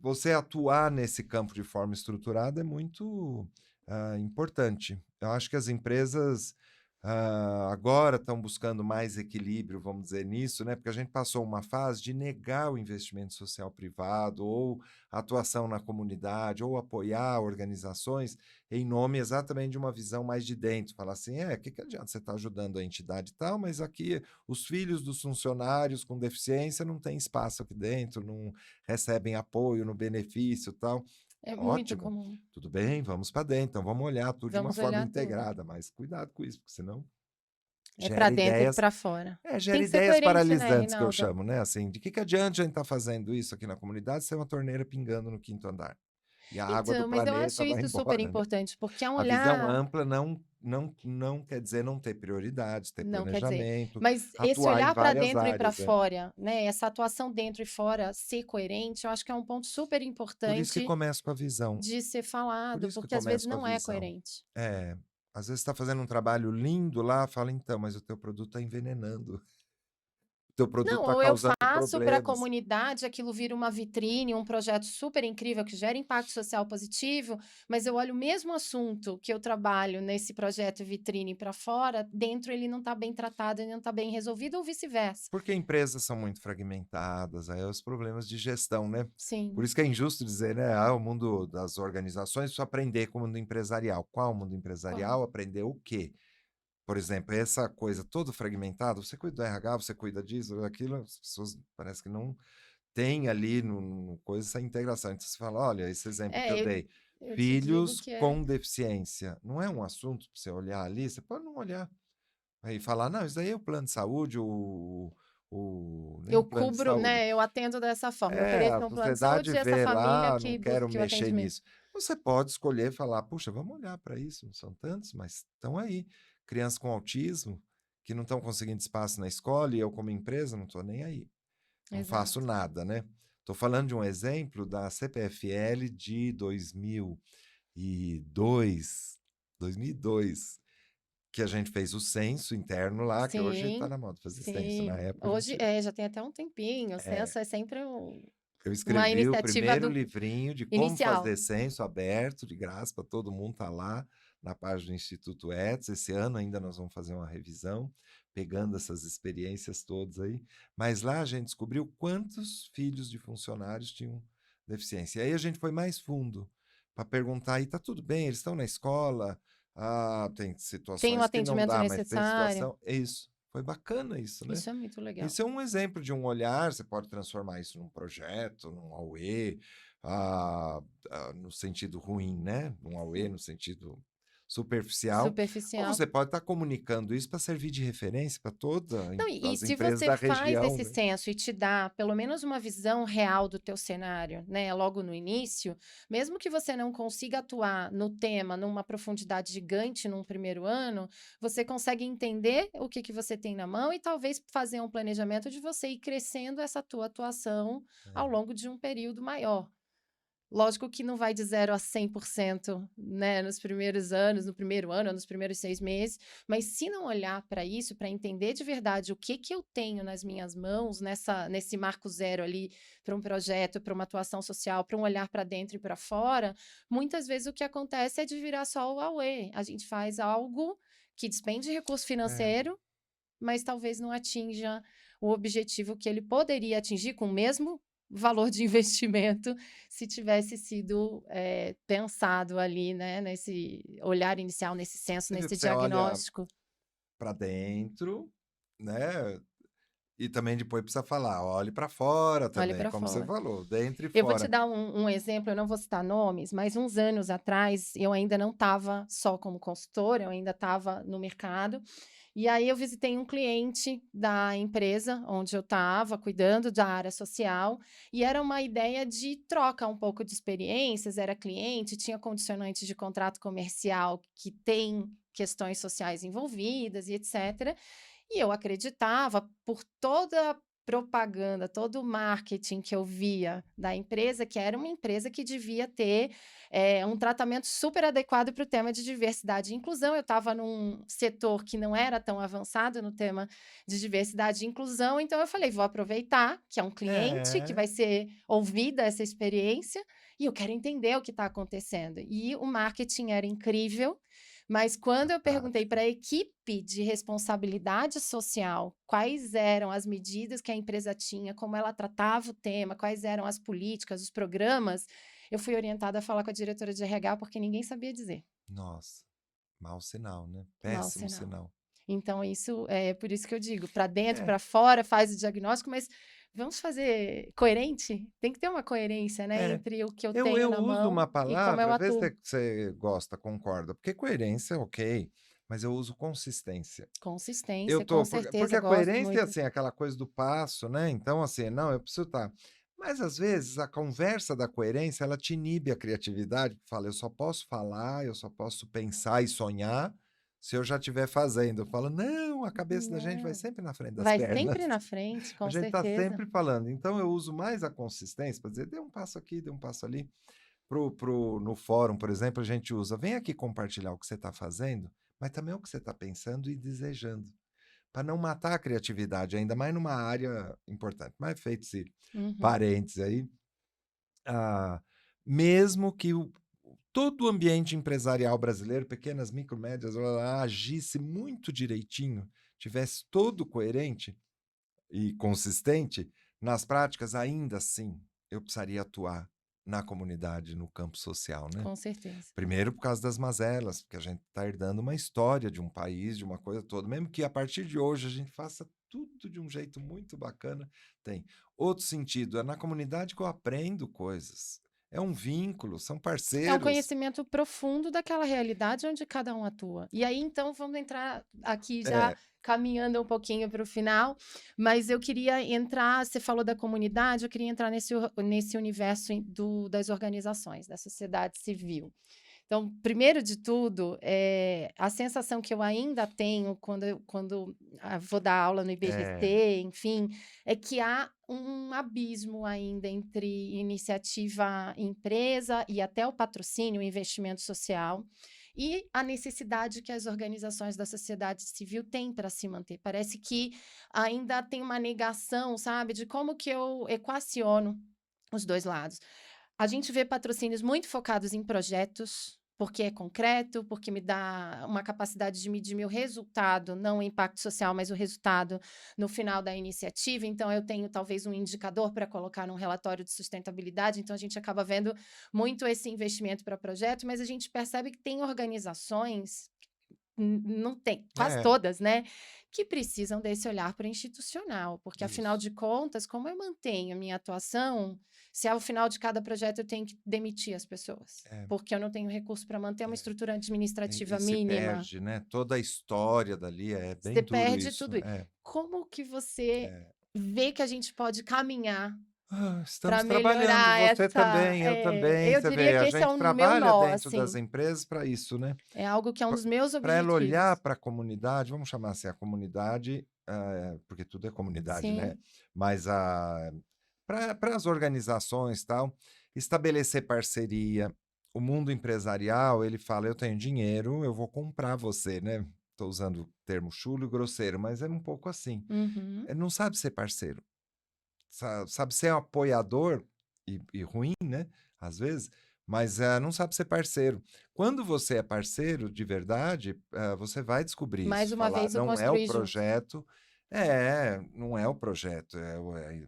você atuar nesse campo de forma estruturada é muito importante. Eu acho que as empresas agora estão buscando mais equilíbrio, vamos dizer, nisso, né? Porque a gente passou uma fase de negar o investimento social privado, ou atuação na comunidade, ou apoiar organizações em nome exatamente de uma visão mais de dentro. Falar assim, o que adianta você estar ajudando a entidade e tal, mas aqui os filhos dos funcionários com deficiência não têm espaço aqui dentro, não recebem apoio no benefício e tal. É muito Ótimo, comum. tudo bem, vamos para dentro, então vamos olhar tudo de uma Vamos forma olhar tudo. integrada, mas cuidado com isso, porque senão É para gera dentro e ideias, para fora. Tem gera que ser ideias coerente, né, paralisantes que eu Reinaldo? chamo, né? Assim, de que adianta a gente estar fazendo isso aqui na comunidade se é uma torneira pingando no quinto andar? E a água do Então, mas eu acho planeta vai isso super embora, né? importante, porque é um A visão olhar. ampla não quer dizer não ter prioridades, ter Não quer dizer. planejamento, Mas esse atuar em olhar para várias dentro e para áreas, é. fora, né, essa atuação dentro e fora ser coerente, eu acho que é um ponto super Por isso que importante começa com a visão. de ser Por falado, isso que porque às vezes começa com a não é visão. coerente. É, às vezes está fazendo um trabalho lindo lá, fala: "Então, mas o teu produto está envenenando, o teu produto Não, está ou eu causando faço para a problemas". comunidade, aquilo vira uma vitrine, um projeto super incrível que gera impacto social positivo, mas eu olho o mesmo assunto que eu trabalho nesse projeto vitrine para fora, dentro ele não está bem tratado, ele não está bem resolvido, ou vice-versa. Porque empresas são muito fragmentadas, aí é os problemas de gestão, né. Por Sim. isso que é injusto dizer, né: "Ah, o mundo das organizações precisa aprender com o mundo empresarial". Qual o mundo Qual? empresarial? Aprender o quê? Por exemplo, essa coisa toda fragmentada, você cuida do RH, você cuida disso, daquilo, as pessoas parece que não têm ali no coisa essa integração. Então você fala: "Olha, esse exemplo que eu É, dei, eu te digo filhos que é. com deficiência, não é um assunto para você olhar ali? Você pode não olhar, aí falar: 'Não, isso daí é o plano de saúde, o nem Eu o plano de cubro, saúde'". né, eu atendo dessa forma, eu É, ofereço a um plano de sociedade saúde e essa vê família lá: que "Não quero busque o mexer atendimento. nisso". Você pode escolher falar: "Puxa, vamos olhar para isso, não são tantos, mas estão aí. Crianças com autismo, que não estão conseguindo espaço na escola e eu como empresa não estou nem aí, não faço Exato. nada", né. Estou falando de um exemplo da CPFL de 2002, que a gente fez o censo interno lá, que hoje está Sim, na moda fazer censo, na sim. época a Hoje gente já tem até um tempinho, o é. censo é sempre Eu uma escrevi o iniciativa primeiro do livrinho de como inicial. fazer censo aberto, de graça, para todo mundo, tá lá na página do Instituto Etos. Esse ano ainda nós vamos fazer uma revisão, pegando essas experiências todas aí. Mas lá a gente descobriu quantos filhos de funcionários tinham deficiência. E aí a gente foi mais fundo para perguntar, e tá tudo bem, eles estão na escola, tem Tem o situações que não atendimento dá, mas tem necessário. situação. É isso. Foi bacana isso, né? Isso é muito legal. Isso é um exemplo de um olhar, você pode transformar isso num projeto, num auê, no sentido ruim, né? Num auê Sim. no sentido superficial, ou superficial. você pode estar comunicando isso para servir de referência para todas Não, e as se empresas você da faz região, esse né? censo e te dá pelo menos uma visão real do teu cenário, né, logo no início, mesmo que você não consiga atuar no tema numa profundidade gigante num primeiro ano, você consegue entender o que que você tem na mão e talvez fazer um planejamento de você ir crescendo essa tua atuação ao É. longo de um período maior. Lógico que não vai de 0 a 100%, né, nos primeiros anos, no primeiro ano, nos primeiros 6 meses, mas se não olhar para isso, para entender de verdade o que que eu tenho nas minhas mãos nesse marco zero ali, para um projeto, para uma atuação social, para um olhar para dentro e para fora, muitas vezes o que acontece é de virar só o auê. A gente faz algo que despende recurso É. financeiro, mas talvez não atinja o objetivo que ele poderia atingir com o mesmo valor de investimento se tivesse sido pensado ali, né, nesse olhar inicial, nesse censo, nesse Você olha diagnóstico. para dentro, né? E também depois precisa falar, olhe para fora Olhe também, para como você fora. falou, dentro e Eu vou te fora. dar um exemplo, eu não vou citar nomes, mas uns anos atrás eu ainda não estava só como consultora, eu ainda estava no mercado. E aí eu visitei um cliente da empresa onde eu estava cuidando da área social, e era uma ideia de troca um pouco de experiências, era cliente, tinha condicionantes de contrato comercial que tem questões sociais envolvidas e etc. E eu acreditava, por toda a propaganda, todo o marketing que eu via da empresa, que era uma empresa que devia ter um tratamento super adequado para o tema de diversidade e inclusão. Eu estava num setor que não era tão avançado no tema de diversidade e inclusão, então eu falei, vou aproveitar que é um cliente, que É, vai ser ouvida essa experiência, e eu quero entender o que está acontecendo. E o marketing era incrível, mas quando eu perguntei para fantástico. a equipe de responsabilidade social quais eram as medidas que a empresa tinha, como ela tratava o tema, quais eram as políticas, os programas, eu fui orientada a falar com a diretora de RH porque ninguém sabia dizer. Nossa, mau sinal, né? Mau Péssimo sinal. sinal. Então, isso é por isso que eu digo, para dentro, É, para fora, faz o diagnóstico, mas vamos fazer coerente? Tem que ter uma coerência, né, é. entre o que eu Eu, tenho eu na uso uma mão e como eu palavra, vê atuo. se você gosta, concorda, porque coerência, ok, mas eu uso consistência. Eu Consistência, com tô, porque certeza, a gosto coerência é muito. assim, aquela coisa do passo, né? Então, assim, não, eu preciso estar. Mas às vezes a conversa da coerência ela te inibe a criatividade, fala, eu só posso falar, eu só posso pensar e sonhar se eu já estiver fazendo. Eu falo, não, a cabeça da gente vai Não. sempre na frente das Vai pernas. sempre na frente, A com gente está certeza. sempre falando. Então eu uso mais a consistência para dizer, dê um passo aqui, dê um passo ali. No fórum, por exemplo, a gente usa, vem aqui compartilhar o que você está fazendo, mas também o que você está pensando e desejando, para não matar a criatividade, ainda mais numa área importante. Mas feito esse Uhum. parênteses aí, ah, mesmo que todo o ambiente empresarial brasileiro, pequenas, micro, médias, blá, blá, blá, agisse muito direitinho, tivesse todo coerente e consistente, nas práticas, ainda assim, eu precisaria atuar na comunidade, no campo social, né? Com certeza. Primeiro por causa das mazelas, porque a gente está herdando uma história de um país, de uma coisa toda. Mesmo que a partir de hoje a gente faça tudo de um jeito muito bacana, tem. Outro sentido, é na comunidade que eu aprendo coisas. É um vínculo, são É um parceiros. conhecimento profundo daquela realidade onde cada um atua. E aí, então, vamos entrar aqui já É, caminhando um pouquinho para o final, mas eu queria entrar, você falou da comunidade, eu queria entrar nesse universo das organizações, da sociedade civil. Então, primeiro de tudo, a sensação que eu ainda tenho quando vou dar aula no é, IBGC, enfim, é que há um abismo ainda entre iniciativa empresa e até o patrocínio, o investimento social, e a necessidade que as organizações da sociedade civil têm para se manter. Parece que ainda tem uma negação, sabe, de como que eu equaciono os dois lados. A gente vê patrocínios muito focados em projetos, porque é concreto, porque me dá uma capacidade de medir meu resultado, não o impacto social, mas o resultado no final da iniciativa. Então, eu tenho talvez um indicador para colocar num relatório de sustentabilidade. Então, a gente acaba vendo muito esse investimento para projeto, mas a gente percebe que tem organizações não tem, quase é, todas, né, que precisam desse olhar para institucional, porque afinal isso. de contas, como eu mantenho a minha atuação se ao final de cada projeto eu tenho que demitir as pessoas, É. porque eu não tenho recurso para manter uma estrutura administrativa E se mínima. perde, né? Toda a história dali é bem Você duro perde isso. tudo isso. Como que você vê que a gente pode caminhar para Estamos trabalhando, melhorar você essa também, eu também. eu Você diria vê, que a esse é gente o meu trabalha nó, dentro das assim, empresas para isso, né? é algo que é um dos meus Para ela olhar objetivos. para a comunidade, vamos chamar assim, a comunidade, porque tudo é comunidade, né? Sim, Mas para as organizações tal, estabelecer parceria. O mundo empresarial, ele fala, eu tenho dinheiro, eu vou comprar você, né? Estou usando o termo chulo e grosseiro, mas é um pouco assim. uhum. Não sabe ser parceiro. Sabe ser um apoiador e ruim, né? Às vezes, mas não sabe ser parceiro. Quando você é parceiro de verdade, você vai descobrir Mais isso. uma Falar, vez eu não é o construí junto. projeto, não é o projeto,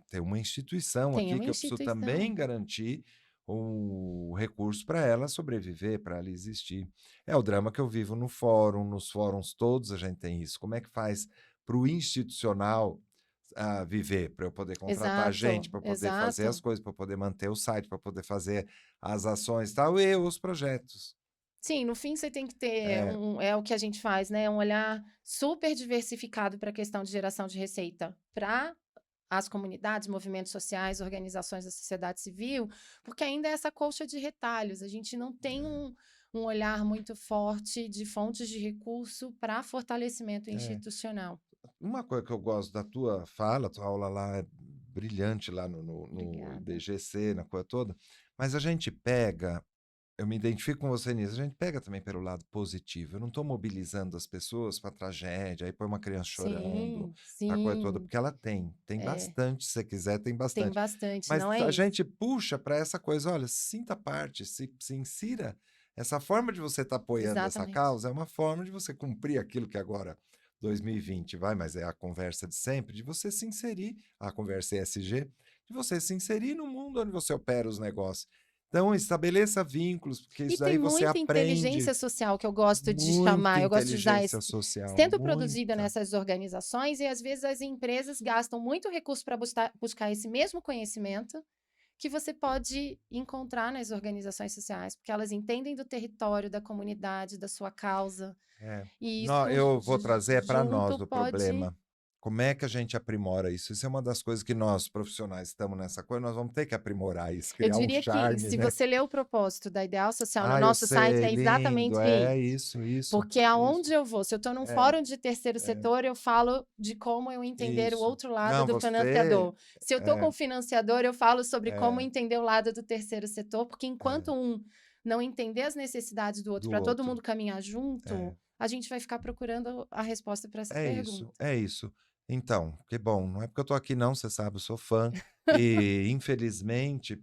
tem uma instituição Tem aqui uma que eu preciso instituição. também garantir o recurso para ela sobreviver, para ela existir. É o drama que eu vivo no fórum, nos fóruns todos a gente tem isso. Como é que faz para o institucional viver, para eu poder contratar Exato, gente, para poder fazer as exato. coisas, para poder manter o site, para poder fazer as ações e tal, e os projetos. Sim, no fim você tem que ter É, é o que a gente faz, né, um olhar super diversificado para a questão de geração de receita, para as comunidades, movimentos sociais, organizações da sociedade civil, porque ainda é essa colcha de retalhos, a gente não tem um olhar muito forte de fontes de recurso para fortalecimento é. institucional. Uma coisa que eu gosto da tua fala, tua aula lá é brilhante lá no Obrigada. IBGC, na coisa toda, mas a gente pega, eu me identifico com você nisso, a gente pega também pelo lado positivo. Eu não estou mobilizando as pessoas para tragédia, aí põe uma criança chorando, Sim, a coisa toda, sim, porque ela tem é, bastante, se você quiser, tem tem bastante. bastante, Mas não é a isso? gente puxa para essa coisa, olha, sinta parte, se insira. Essa forma de você estar apoiando essa Exatamente. causa é uma forma de você cumprir aquilo que agora 2020 vai, mas é a conversa de sempre, de você se inserir, a conversa ESG, de você se inserir no mundo onde você opera os negócios. Então, estabeleça vínculos, porque E isso tem daí você muita aprende inteligência social que eu gosto de muita chamar, eu gosto de usar inteligência esse social, sendo produzida muita. nessas organizações e às vezes as empresas gastam muito recurso para buscar esse mesmo conhecimento que você pode encontrar nas organizações sociais, porque elas entendem do território, da comunidade, da sua causa, É. e isso Eu vou trazer para nós junto o pode. problema. Como é que a gente aprimora isso? Isso é uma das coisas que nós, profissionais, estamos nessa coisa, nós vamos ter que aprimorar isso, Eu criar um diria que charme, se né? você ler o propósito da Ideal Social no Eu nosso site, sei, é lindo, exatamente é isso. isso, Porque isso. aonde eu vou, se eu estou num É, fórum de terceiro é, setor, eu falo de como eu entender o isso. outro lado Não, do você, financiador. Se eu estou com é, o financiador, eu falo sobre como é, entender o lado do terceiro setor, porque é, enquanto um não entender as necessidades do outro do para todo outro. mundo caminhar junto, É. a gente vai ficar procurando a resposta para essa É isso, pergunta. é isso. Então, que bom, não é porque eu tô aqui não, você sabe, eu sou fã e infelizmente,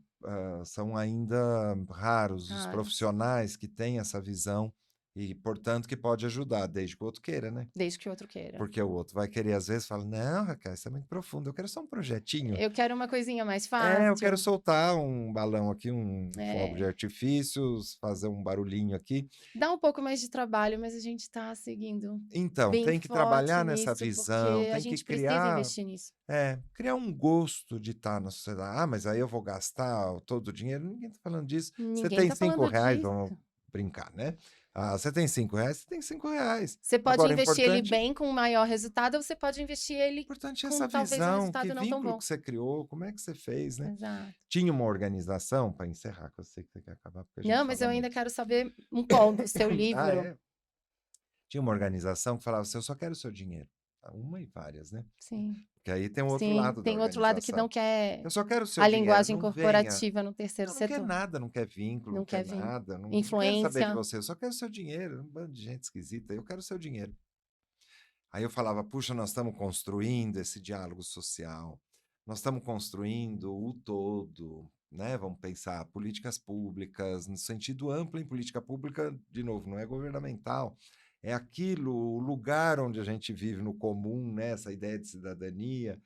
são ainda raros os Raros, profissionais que têm essa visão e, portanto, que pode ajudar, desde que o outro queira, né. desde que o outro queira. Porque o outro vai querer, às vezes, fala: "Não, Raquel, isso é muito profundo, eu quero só um projetinho". Eu quero uma coisinha mais Eu quero fácil. soltar um balão aqui, um fogo de É, artifícios, fazer um barulhinho aqui. dá um pouco mais de trabalho, mas a gente está seguindo Então, bem tem que forte trabalhar nessa nisso, visão, porque a tem que gente precisa criar. investir nisso. Criar um gosto de estar na sociedade. Ah, mas aí eu vou gastar todo o dinheiro. Ninguém está falando disso. Você Ninguém tem está cinco falando reais, disso. vamos brincar, né? Você tem R$ 5, você tem R$ 5. Você pode Agora, investir ele bem com maior resultado, ou você pode investir ele importante é com essa talvez um visão, que resultado não tão vínculo bom. que você criou, como é que você fez, né? Exato. Tinha uma organização, para encerrar, que eu sei que você quer acabar, porque a Não, gente mas fala eu ainda muito. quero saber um ponto do seu Ah, livro. é? Tinha uma organização que falava assim, eu só quero o seu dinheiro. Uma e várias, né? Sim, Porque aí tem um outro sim. lado da Tem outro lado que não organização. quer Eu só quero o seu a dinheiro, linguagem não venha. corporativa no terceiro Não quer setor. nada, não quer vínculo, não Não quer quer vir. nada, não quero saber de Influência. você, eu só quero o seu dinheiro. Um bando de gente esquisita, eu quero o seu dinheiro. Aí eu falava, puxa, nós estamos construindo esse diálogo social, nós estamos construindo o todo, né? Vamos pensar políticas públicas, no sentido amplo em política pública, de novo, não é governamental, é aquilo, o lugar onde a gente vive no comum, né? Essa ideia de cidadania.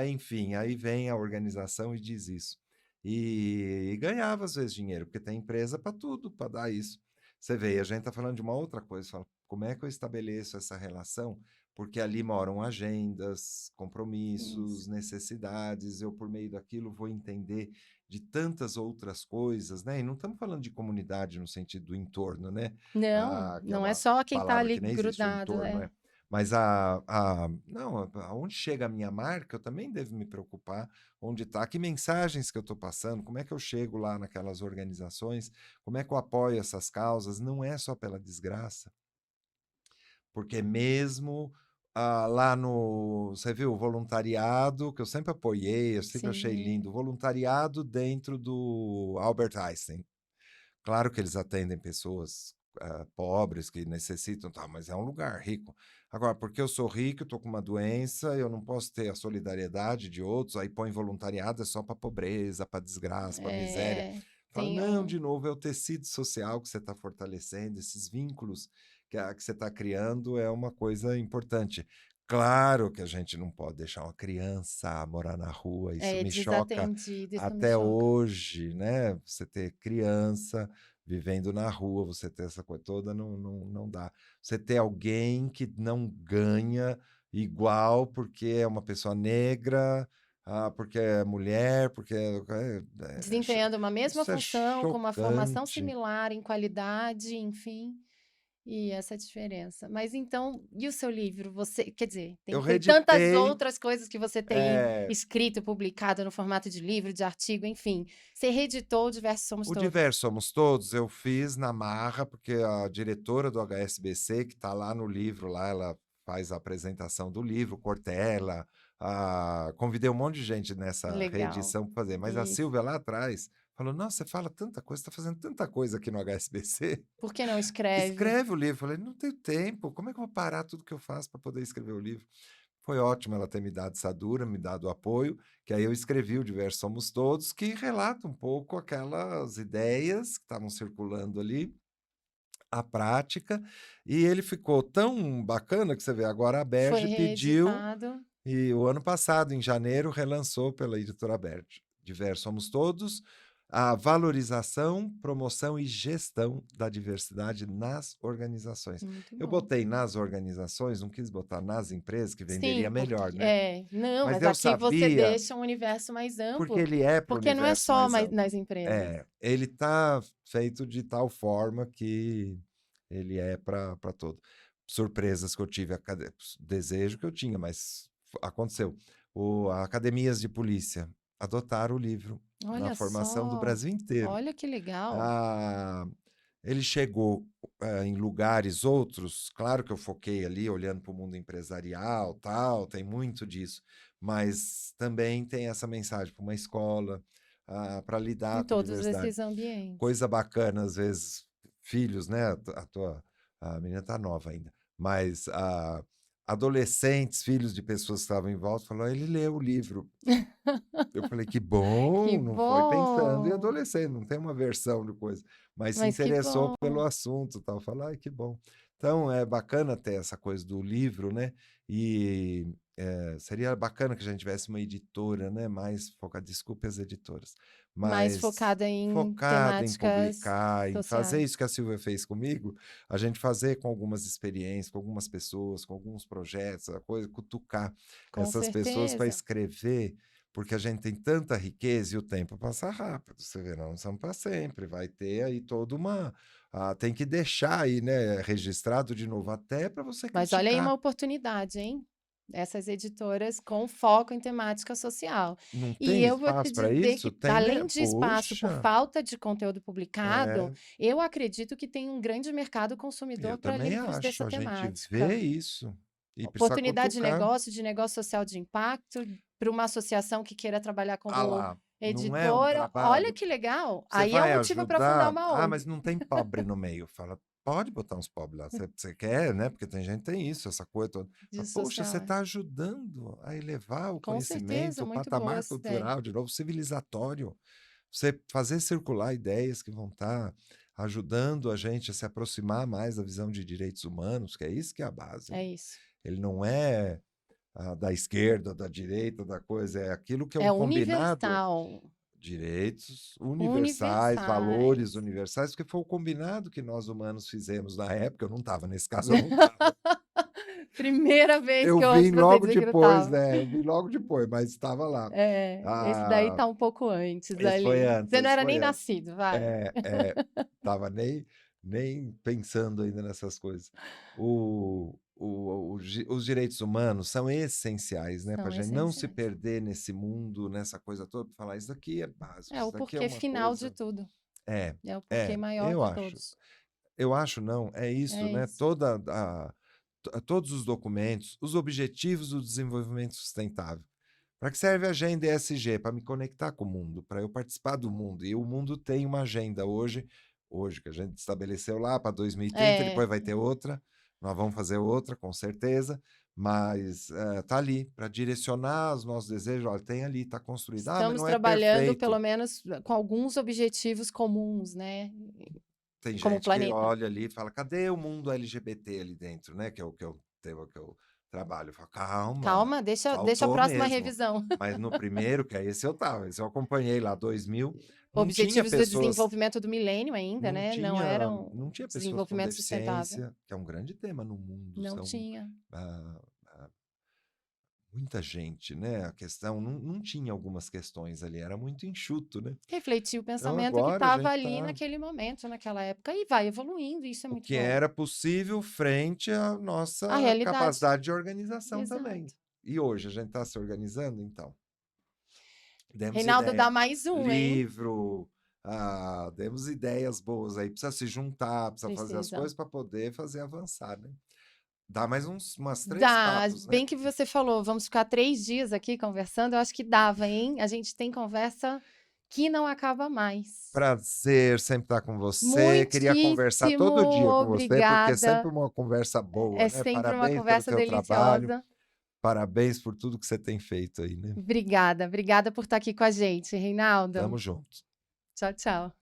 Enfim, aí vem a organização e diz isso. E ganhava às vezes dinheiro, porque tem empresa para tudo, para dar isso. Você vê, a gente está falando de uma outra coisa, fala, como é que eu estabeleço essa relação? Porque ali moram agendas, compromissos, Isso. necessidades, eu por meio daquilo vou entender de tantas outras coisas, né? E não estamos falando de comunidade no sentido do entorno, né? Não, Que é não é uma só quem está palavra ali que nem existe, o grudado, entorno, é. Mas não, aonde chega a minha marca, eu também devo me preocupar onde está, que mensagens que eu estou passando, como é que eu chego lá naquelas organizações, como é que eu apoio essas causas, não é só pela desgraça, porque mesmo lá no, você viu, o voluntariado, que eu sempre apoiei, eu sempre achei lindo, sim, o voluntariado dentro do Albert Einstein. Claro que eles atendem pessoas pobres que necessitam, tá, mas é um lugar rico. Agora, porque eu sou rico, eu estou com uma doença, eu não posso ter a solidariedade de outros, aí põe voluntariado é só para pobreza, para desgraça, para miséria. Fala, tem não, de novo, é o tecido social que você está fortalecendo, esses vínculos que você está criando é uma coisa importante. Claro que a gente não pode deixar uma criança morar na rua, isso me choca desatendido, isso me até choca. hoje, né? Você ter criança vivendo na rua, você ter essa coisa toda, não dá. Você ter alguém que não ganha igual porque é uma pessoa negra, porque é mulher, porque Desempenhando uma mesma isso é função, com uma formação chocante. similar em qualidade, enfim, e essa diferença. Mas então, e o seu livro? Você, quer dizer, Eu tem tantas reeditei, outras coisas que você tem é, escrito, publicado no formato de livro, de artigo, enfim. Você reeditou o Diversos Somos o Todos. Diversos Somos Todos eu fiz na marra, porque a diretora do HSBC, que está lá no livro, lá ela faz a apresentação do livro, Cortella, convidei um monte de gente nessa Legal. reedição para fazer, mas a Isso. Silvia lá atrás falou, nossa, você fala tanta coisa, está fazendo tanta coisa aqui no HSBC, Por que não escreve? escreve o livro. Eu falei, não tenho tempo, como é que eu vou parar tudo que eu faço para poder escrever o livro? Foi ótimo ela ter me dado essa dura, me dado o apoio, que aí eu escrevi o Diversos Somos Todos, que relata um pouco aquelas ideias que estavam circulando ali, a prática, e ele ficou tão bacana que você vê, agora a Foi Berge pediu, reeditado. e o ano passado, em janeiro, relançou pela editora Berge. Diversos Somos Todos, a valorização, promoção e gestão da diversidade nas organizações. Muito Eu bom. botei nas organizações, não quis botar nas empresas, que venderia Sim, melhor, porque né? não, Mas mas eu aqui você sabia, deixa um universo mais porque amplo, ele é para o porque não é universo só mais amplo. nas empresas. Ele está feito de tal forma que ele é para todo. Surpresas que eu tive, desejo que eu tinha, mas aconteceu. Academias de polícia adotaram o livro na Olha formação do só, Brasil inteiro. olha que legal. Ah, ele chegou em lugares outros, claro que eu foquei ali olhando para o mundo empresarial, tal, tem muito disso, mas também tem essa mensagem para uma escola, para Em lidar com todos diversidade. esses ambientes. Coisa bacana, às vezes, filhos, né? A menina tá nova ainda, mas adolescentes, filhos de pessoas que estavam em volta, falaram, ele leu o livro. Eu falei, que Que bom, não foi pensando em bom, adolescente, não tem uma versão de coisa, mas se mas que interessou bom. pelo assunto, tal. Falei, ai, que bom. Então, é bacana ter essa coisa do livro, né? E seria bacana que a gente tivesse uma editora, né? Mais focada, desculpe as editoras, Mais mas focada em focada em temáticas publicar, em fazer sociais. isso que a Silvia fez comigo, a gente fazer com algumas experiências, com algumas pessoas, com alguns projetos, a coisa, cutucar Com essas pessoas para certeza. escrever, porque a gente tem tanta riqueza e o tempo passa rápido. Você vê, não são para sempre. Vai ter aí toda uma. Tem que deixar aí, né, registrado de novo, até para você Mas olha aí criticar. uma oportunidade, hein? Essas editoras com foco em temática social. Não E tem eu vou espaço te para dizer isso? que, Tem, né? além de espaço por Poxa, falta de conteúdo publicado, é, eu acredito que tem um grande mercado consumidor eu para também livros acho. dessa A gente temática. vê isso e precisa Oportunidade cutucar. de negócio social de impacto, para uma associação que queira trabalhar Ah como lá, não é um editora. Olha trabalho. que legal! Você Aí é um vai motivo para fundar ajudar? uma Ah, ONG mas não tem pobre no meio. Fala, pode botar uns pobres lá. Você quer, né? Porque tem gente que tem isso, essa coisa toda. de Fala, poxa, você social. está ajudando a elevar o Com conhecimento, certeza, o muito boa patamar essa ideia. cultural, de novo, civilizatório. Você fazer circular ideias que vão estar ajudando a gente a se aproximar mais da visão de direitos humanos, que é isso que é a base. É isso. Ele não é da esquerda, da direita, da coisa, é aquilo que é um É combinado. universal. Direitos universais, valores Universais. universais, porque foi o combinado que nós humanos fizemos na época. Eu não estava nesse caso, eu não estava. Primeira vez Eu que eu ouço vim você logo dizer que não depois, estava. né? Eu vim logo depois, mas estava lá. Esse daí Ah, tá um pouco antes esse foi ali. antes, Você não esse era foi nem antes. nascido, vai. Tava nem pensando ainda nessas coisas. Os direitos humanos são essenciais, né? Para a São gente não se essenciais. perder nesse mundo, nessa coisa toda, pra falar, isso daqui é básico, É o isso daqui é porquê uma final de coisa. tudo. É, É o porquê maior eu de acho. todos. Eu acho não, é isso, É né? isso. Todos os documentos, os objetivos do desenvolvimento sustentável. Para que serve a agenda ESG? Para me conectar com o mundo, para eu participar do mundo. E o mundo tem uma agenda hoje que a gente estabeleceu lá para 2030, depois vai ter outra, nós vamos fazer outra, com certeza, mas tá ali para direcionar os nossos desejos. Olha, tem ali, está construído. Mas Estamos não é trabalhando, perfeito. pelo menos, com alguns objetivos comuns, né? Tem Como gente que planeta. olha ali e fala, cadê o mundo LGBT ali dentro, né? Que é o que eu trabalho. Eu falo, calma, Calma, deixa a faltou próxima mesmo. revisão. Mas no primeiro, que é esse eu tava, esse eu acompanhei lá, 2000, não tinha Objetivos do pessoas, desenvolvimento do milênio ainda, né? Não eram não tinha pessoas com desenvolvimento sustentável. deficiência, que é um grande tema no mundo. Não São tinha. ah, muita gente, né? A questão não tinha algumas questões ali, era muito enxuto, né? Refletir o Então pensamento que agora a estava gente ali tá naquele momento, naquela época, e vai evoluindo, isso é o muito que bom. era possível frente à A nossa realidade. capacidade de organização também. Exato. E hoje a gente está se organizando, então. Demos Reinaldo, dá ideia. mais um, hein? Livro, demos ideias boas aí. Precisa se juntar, precisa fazer as Precisa. coisas para poder fazer avançar, né? Dá mais umas 3 Dá. papos, né? Bem que você falou, vamos ficar 3 dias aqui conversando, eu acho que dava, hein? A gente tem conversa que não acaba mais. Prazer sempre estar com você. Queria conversar Muitíssimo todo dia com você, porque é sempre obrigada. uma conversa boa, É né? sempre uma Parabéns pelo conversa teu trabalho, deliciosa. parabéns por tudo que você tem feito aí, né? Obrigada por estar aqui com a gente, Reinaldo. Tamo junto. Tchau, tchau.